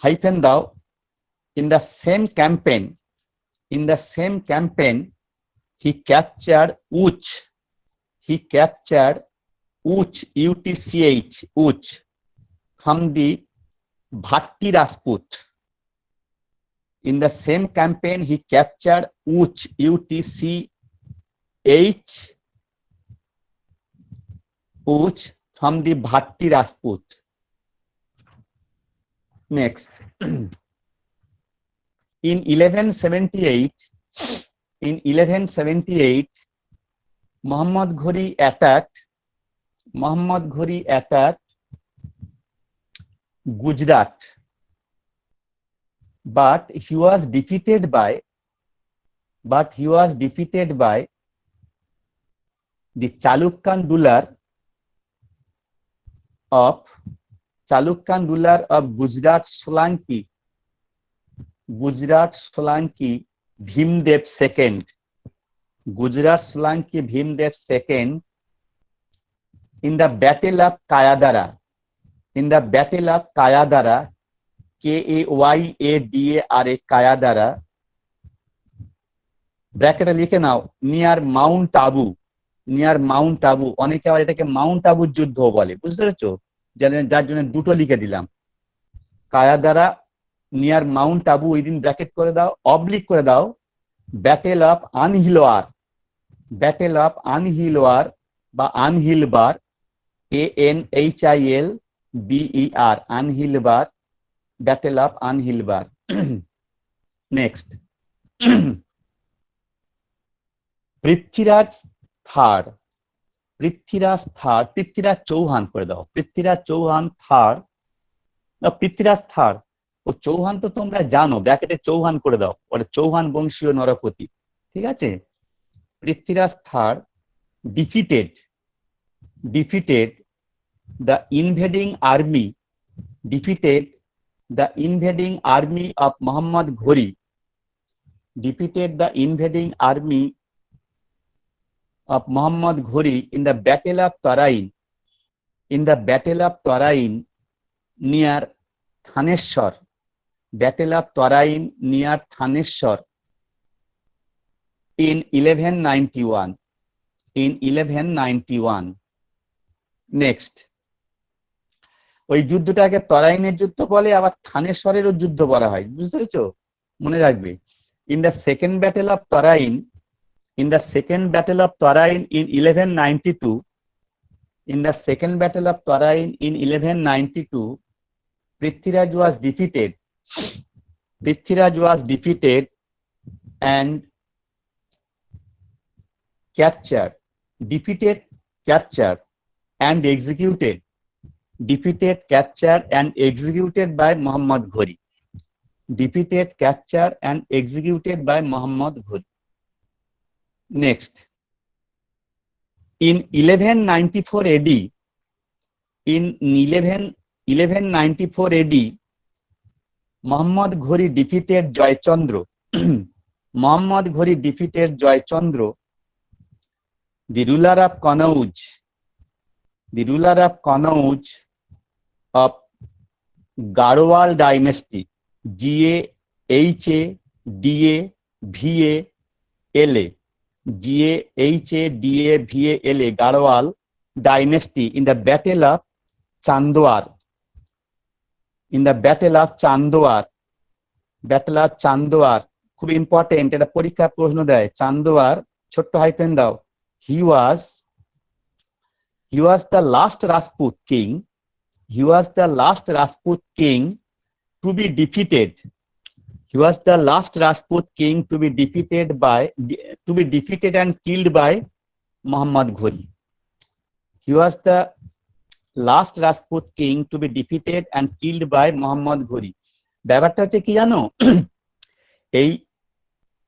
Hyphen thou, in the same campaign he captured Uch, UTCH, from the Bhatti Rajput. In the same campaign he captured Uch, UTCH, from the Bhatti Rajput. Next. In 1178 Muhammad Ghori attacked Gujarat, but he was defeated by the Chalukyan ruler of Gujarat Solanki Bhimdev II. Gujarat Solanki Bhimdev II in the Battle of Kayadara. Kayadara, Kayadara, ব্র্যাকেটে লিখে নাও, near Mount Abu. অনেকে আবার এটাকে Mount আবুর যুদ্ধ বলে, বুঝতে পেরেছো? যার জন্য দুটো লিখে দিলাম। কায়াদারা নিয়ার মাউন্ট আবু, ওই দিন ব্র্যাকেট করে দাও, অবলিক করে দাও, ব্যাটেল অফ আনহিলওয়ার বা Anhilbar, ANHILBER, Anhilbar, battle of Anhilbar. Next, Prithviraj Chauhan করে দাও, পৃথ্বীরাজ থার। ও চৌহান তো তোমরা জানো, ব্র্যাকেটে চৌহান করে দাও, ওটা চৌহান বংশীয় নরপতি, ঠিক আছে? পৃথ্বীরাজ থার defeated the invading army of Muhammad Ghori, in the Battle of Tarain, near Thaneshwar. In 1191. Next, ওই যুদ্ধটাকে তরাইনের যুদ্ধ বলে, আবার থানেশ্বরেরও যুদ্ধ বলা হয়, বুঝতে পেরেছো? মনে রাখবে। In the second battle of Tarain in 1192, Prithviraj was defeated and captured and executed by Muhammad Ghori. Next, in 1194 AD, Muhammad Ghori defeated Joychandra, the ruler of Kanauj of Garhwal dynasty, GAHADAVAL, Garhwal dynasty in the Battle of Chandwar. খুব important, এটা পরীক্ষা প্রশ্ন দেয়। চান্দোয়ার, ছোট্ট hyphen দাও। He was the last Rajput king to be defeated. And killed by Muhammad Ghori. He was the last Rajput king to be defeated and killed by Muhammad Ghori. ব্যাপারটা হচ্ছে কি জানো, এই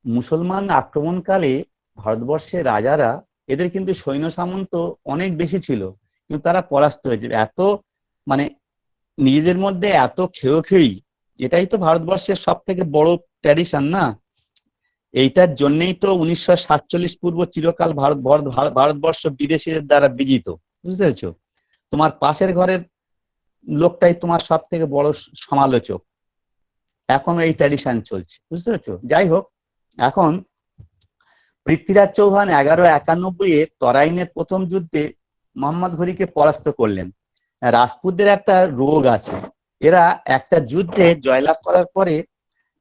মুসলমান আক্রমণকালে ভারতবর্ষের রাজারা, এদের কিন্তু সৈন্য সামন্ত অনেক বেশি ছিল, কিন্তু তারা পরাস্ত হয়েছে। এত মানে নিজেদের মধ্যে এত খেয়োখেড়ি, এটাই তো ভারতবর্ষের সব থেকে বড় ট্র্যাডিশন না? এইটার জন্যই তো 1947 পূর্ব চিরকাল ভারতবর্ষ বিদেশিদের দ্বারা বিজিত, বুঝতে পেরেছো? তোমার পাশের ঘরের লোকটাই তোমার সব থেকে বড় সমালোচক, এখনো এই ট্র্যাডিশন চলছে, বুঝতে পেরেছো? যাই হোক, এখন পৃথ্বীরাজ চৌহান 1191 তরাইনের প্রথম যুদ্ধে মোহাম্মদ ঘুরিকে পরাস্ত করলেন। রাজপুতদের একটা রোগ আছে, এরা একটা যুদ্ধে জয়লাভ করার পরে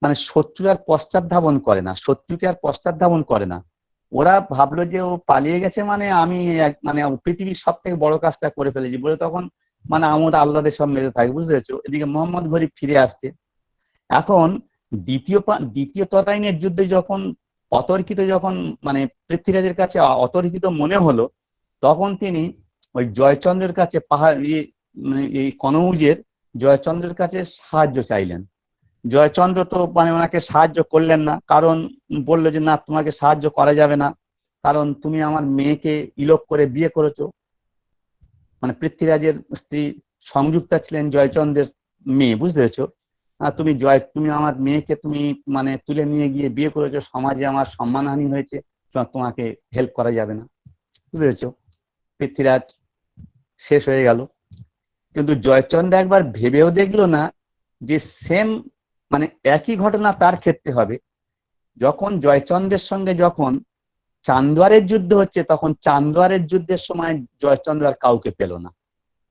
মানে শত্রুকে আর পশ্চাৎ ধাবন করে না। ওরা ভাবলো যে ও পালিয়ে গেছে, মানে আমি মানে পৃথিবীর সব থেকে বড় কাজটা করে ফেলেছি বলে, তখন মানে আমরা আল্লাহদের সব মেতে থাকি, বুঝতে পেরেছো? এদিকে মোহাম্মদ ঘুরি ফিরে আসছে। এখন দ্বিতীয় তরাইনের যুদ্ধে যখন অতর্কিত যখন মানে পৃথ্বীরাজের কাছে অতর্কিত মনে হলো, তখন তিনি ওই জয়চন্দ্রের কাছে মানে এই কনৌজের জয়চন্দ্রের কাছে সাহায্য চাইলেন। জয়চন্দ্র তো মানে ওনাকে সাহায্য করলেন না, কারণ বললো যে না, তোমাকে সাহায্য করা যাবে না, কারণ তুমি আমার মেয়েকে ইলোপ করে বিয়ে করেছো। মানে পৃথ্বীরাজের স্ত্রী সংযুক্তা ছিলেন জয়চন্দ্রের মেয়ে, বুঝতে পেরেছো? তুমি আমার মেয়েকে তুমি মানে তুলে নিয়ে গিয়ে বিয়ে করেছো, সমাজে আমার সম্মানহানি হয়েছে, তোমাকে হেল্প করা যাবে না, বুঝতে পেরেছো? পৃথ্বীরাজ শেষ হয়ে গেল। কিন্তু জয়চন্দ্র একবার ভেবেও দেখলো না যে সেম মানে একই ঘটনা তার ক্ষেত্রে হবে। যখন জয়চন্দ্রের সঙ্গে যখন চান্দুয়ারের যুদ্ধ হচ্ছে, তখন চান্দুয়ারের যুদ্ধের সময় জয়চন্দ্র আর কাউকে পেল না,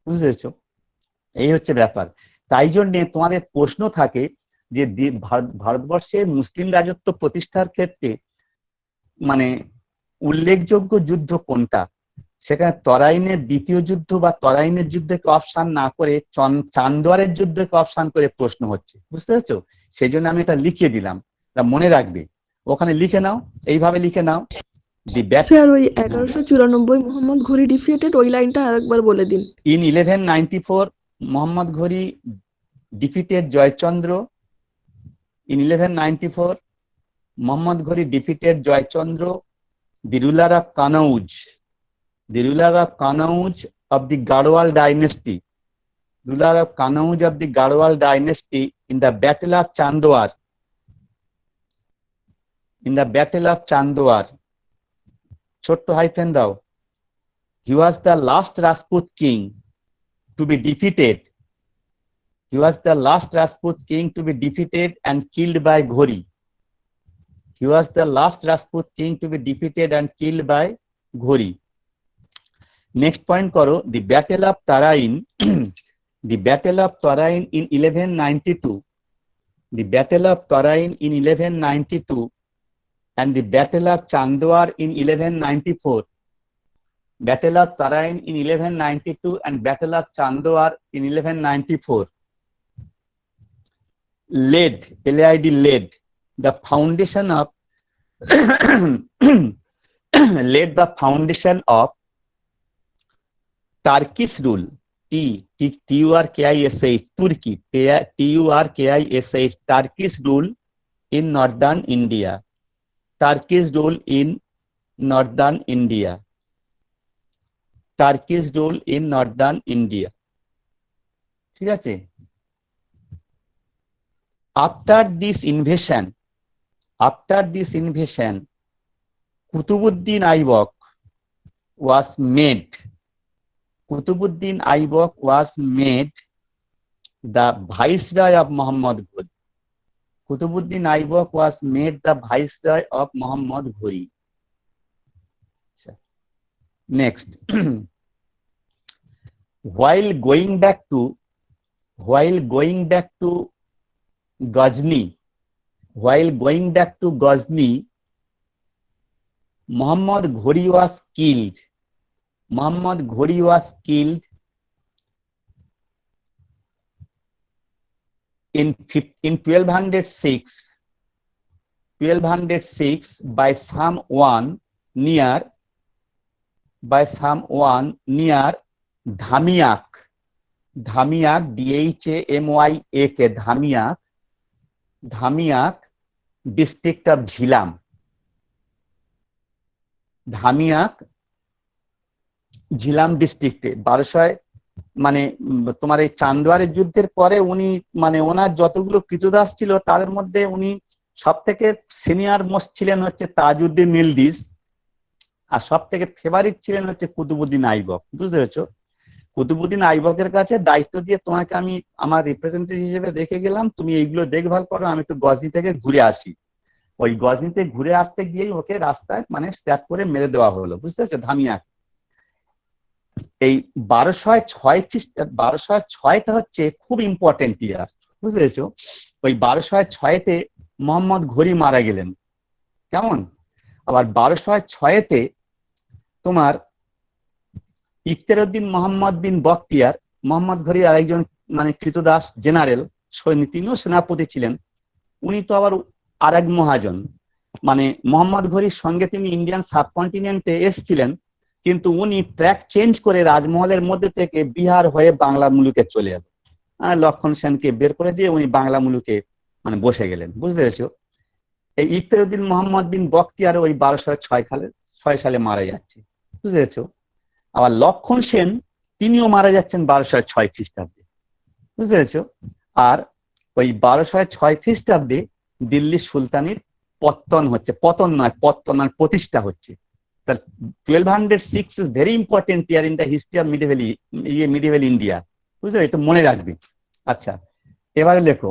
বুঝতে পেরেছো? এই হচ্ছে ব্যাপার। তাই জন্যে তোমাদের প্রশ্ন থাকে যে ভারতবর্ষে মুসলিম রাজত্ব প্রতিষ্ঠার ক্ষেত্রে মানে উল্লেখযোগ্য যুদ্ধ কোনটা। সেখানে তরাইনের দ্বিতীয় যুদ্ধ বা তরাইনের যুদ্ধকে অপশন না করে চান্দুয়ারের যুদ্ধকে অপশন করে প্রশ্ন হচ্ছে, বুঝতে পারছো? সেই জন্য আমি এটা লিখে দিলাম, মনে রাখবে, ওখানে লিখে নাও, এইভাবে লিখে নাও। স্যার ওই 1194 মোহাম্মদ ঘুরি ডিফিটেড ওই লাইনটা আরেকবার বলে দিন। In 1194 মোহাম্মদ ঘুরি defeated জয়চন্দ্র। In 1194 মোহাম্মদ ঘুরি defeated Jaychand, the ruler of Kanauj, the ruler of Kanauj of the Garhwal dynasty, ruler of Kanauj of the Garhwal dynasty in the battle of Chandwar, in the battle of Chandwar, ছোট্ট hyphen দাও, he was the last Rajput king to be defeated. He was the last Rajput king to be defeated and killed by Ghori. He was the last Rajput king to be defeated and killed by Ghori. Next point karo, the Battle of Tarain, the Battle of Tarain in 1192, the Battle of Tarain in 1192 and the Battle of Chandwar in 1194. Battle of Tarain in 1192 and Battle of Chandwar in 1194 laid the foundation of laid the foundation of Turkish rule, Turkish, Turkey, Turkish, Turkish rule in northern India, Turkish rule in northern India, Turkish rule in northern India. ঠিক আছে? After this invasion, Qutbuddin Aibak was made the viceroy of Muhammad Ghori. Qutbuddin Aibak was made the viceroy of Muhammad Ghori. Next, while going back to Ghazni, Muhammad Ghori was killed. In 1206 by someone near Dhamiak, Dhamyak, Dhamiak district of Jhilam, Dhamiak Jhelum ডিস্ট্রিক্টে 1200 মানে তোমার এই চান্দুয়ারের যুদ্ধের পরে উনি মানে ওনার যতগুলো কৃতদাস ছিল তাদের মধ্যে উনি সব থেকে সিনিয়র মোস্ট ছিলেন হচ্ছে তাজউদ্দিন ইলদিজ, আর সব থেকে ফেভারিট ছিলেন হচ্ছে কুতুবুদ্দিন আইবক, বুঝতে পেরেছো? কুতুবুদ্দিন আইবকের কাছে দায়িত্ব দিয়ে তোমাকে আমি আমার রিপ্রেজেন্টেটিভ হিসেবে রেখে গেলাম, তুমি এইগুলো দেখভাল করো, আমি একটু গজনি থেকে ঘুরে আসি। ওই গজনিতে ঘুরে আসতে গিয়েই ওকে রাস্তায় মানে স্ট্যাপ করে মেরে দেওয়া হলো, বুঝতে পেরেছো? ধামিয়াক। এই 1206টা হচ্ছে খুব ইম্পর্টেন্ট ইয়ার, বুঝতে পেরেছো? ওই 1206-তে মোহাম্মদ ঘুরি মারা গেলেন, কেমন? আবার 1206-তে তোমার ইখতিয়ারউদ্দিন মোহাম্মদ বিন বখতিয়ার, মোহাম্মদ ঘুরি আরেকজন মানে কৃতদাস জেনারেল সৈনিক, তিনিও সেনাপতি ছিলেন, উনি তো আবার আরেক মহাজন, মানে মোহাম্মদ ঘুরির সঙ্গে তিনি ইন্ডিয়ান সাবকন্টিনেন্টে এসেছিলেন, কিন্তু উনি ট্র্যাক চেঞ্জ করে রাজমহলের মধ্যে থেকে বিহার হয়ে বাংলা মুলুকে চলে এলেন। লক্ষণ সেনকে বের করে দিয়ে উনি বাংলা মুলুকে মানে বসে গেলেন, বুঝতে পেরেছো? এই ইখতিয়ারউদ্দিন মোহাম্মদ বিন বখতিয়ার ওই 1206 সালে মারা যাচ্ছে, বুঝতে পেরেছো? আবার লক্ষণ সেন তিনিও মারা যাচ্ছেন 1206 খ্রিস্টাব্দে, বুঝতে পেরেছো? আর ওই 1206 খ্রিস্টাব্দে দিল্লি সুলতানির পতন হচ্ছে, পতন নয়, পত্তন আর প্রতিষ্ঠা হচ্ছে। 1206 is very important year in the history of medieval India, বুঝলে? এটা মনে রাখবি। আচ্ছা, এবারে লেখো।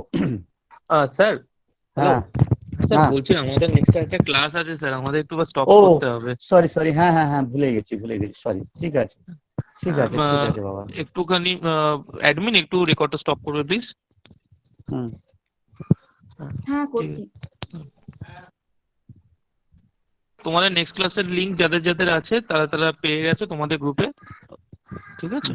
স্যার, হ্যাঁ স্যার হ্যাঁ। বলছি আমাদের নেক্সট একটা ক্লাস আছে স্যার, আমাদের একটু স্টপ ও করতে হবে। সরি, হ্যাঁ হ্যাঁ হ্যাঁ, ভুলে গেছি, সরি। ঠিক আছে বাবা। একটুখানি অ্যাডমিন একটু রেকর্ডটা স্টপ করবে প্লিজ। হুম। হ্যাঁ করছি। তোমাদের নেক্সট ক্লাসের লিংক যাদের যাদের আছে তারা তারা পেয়ে গেছে তোমাদের গ্রুপে, ঠিক আছে?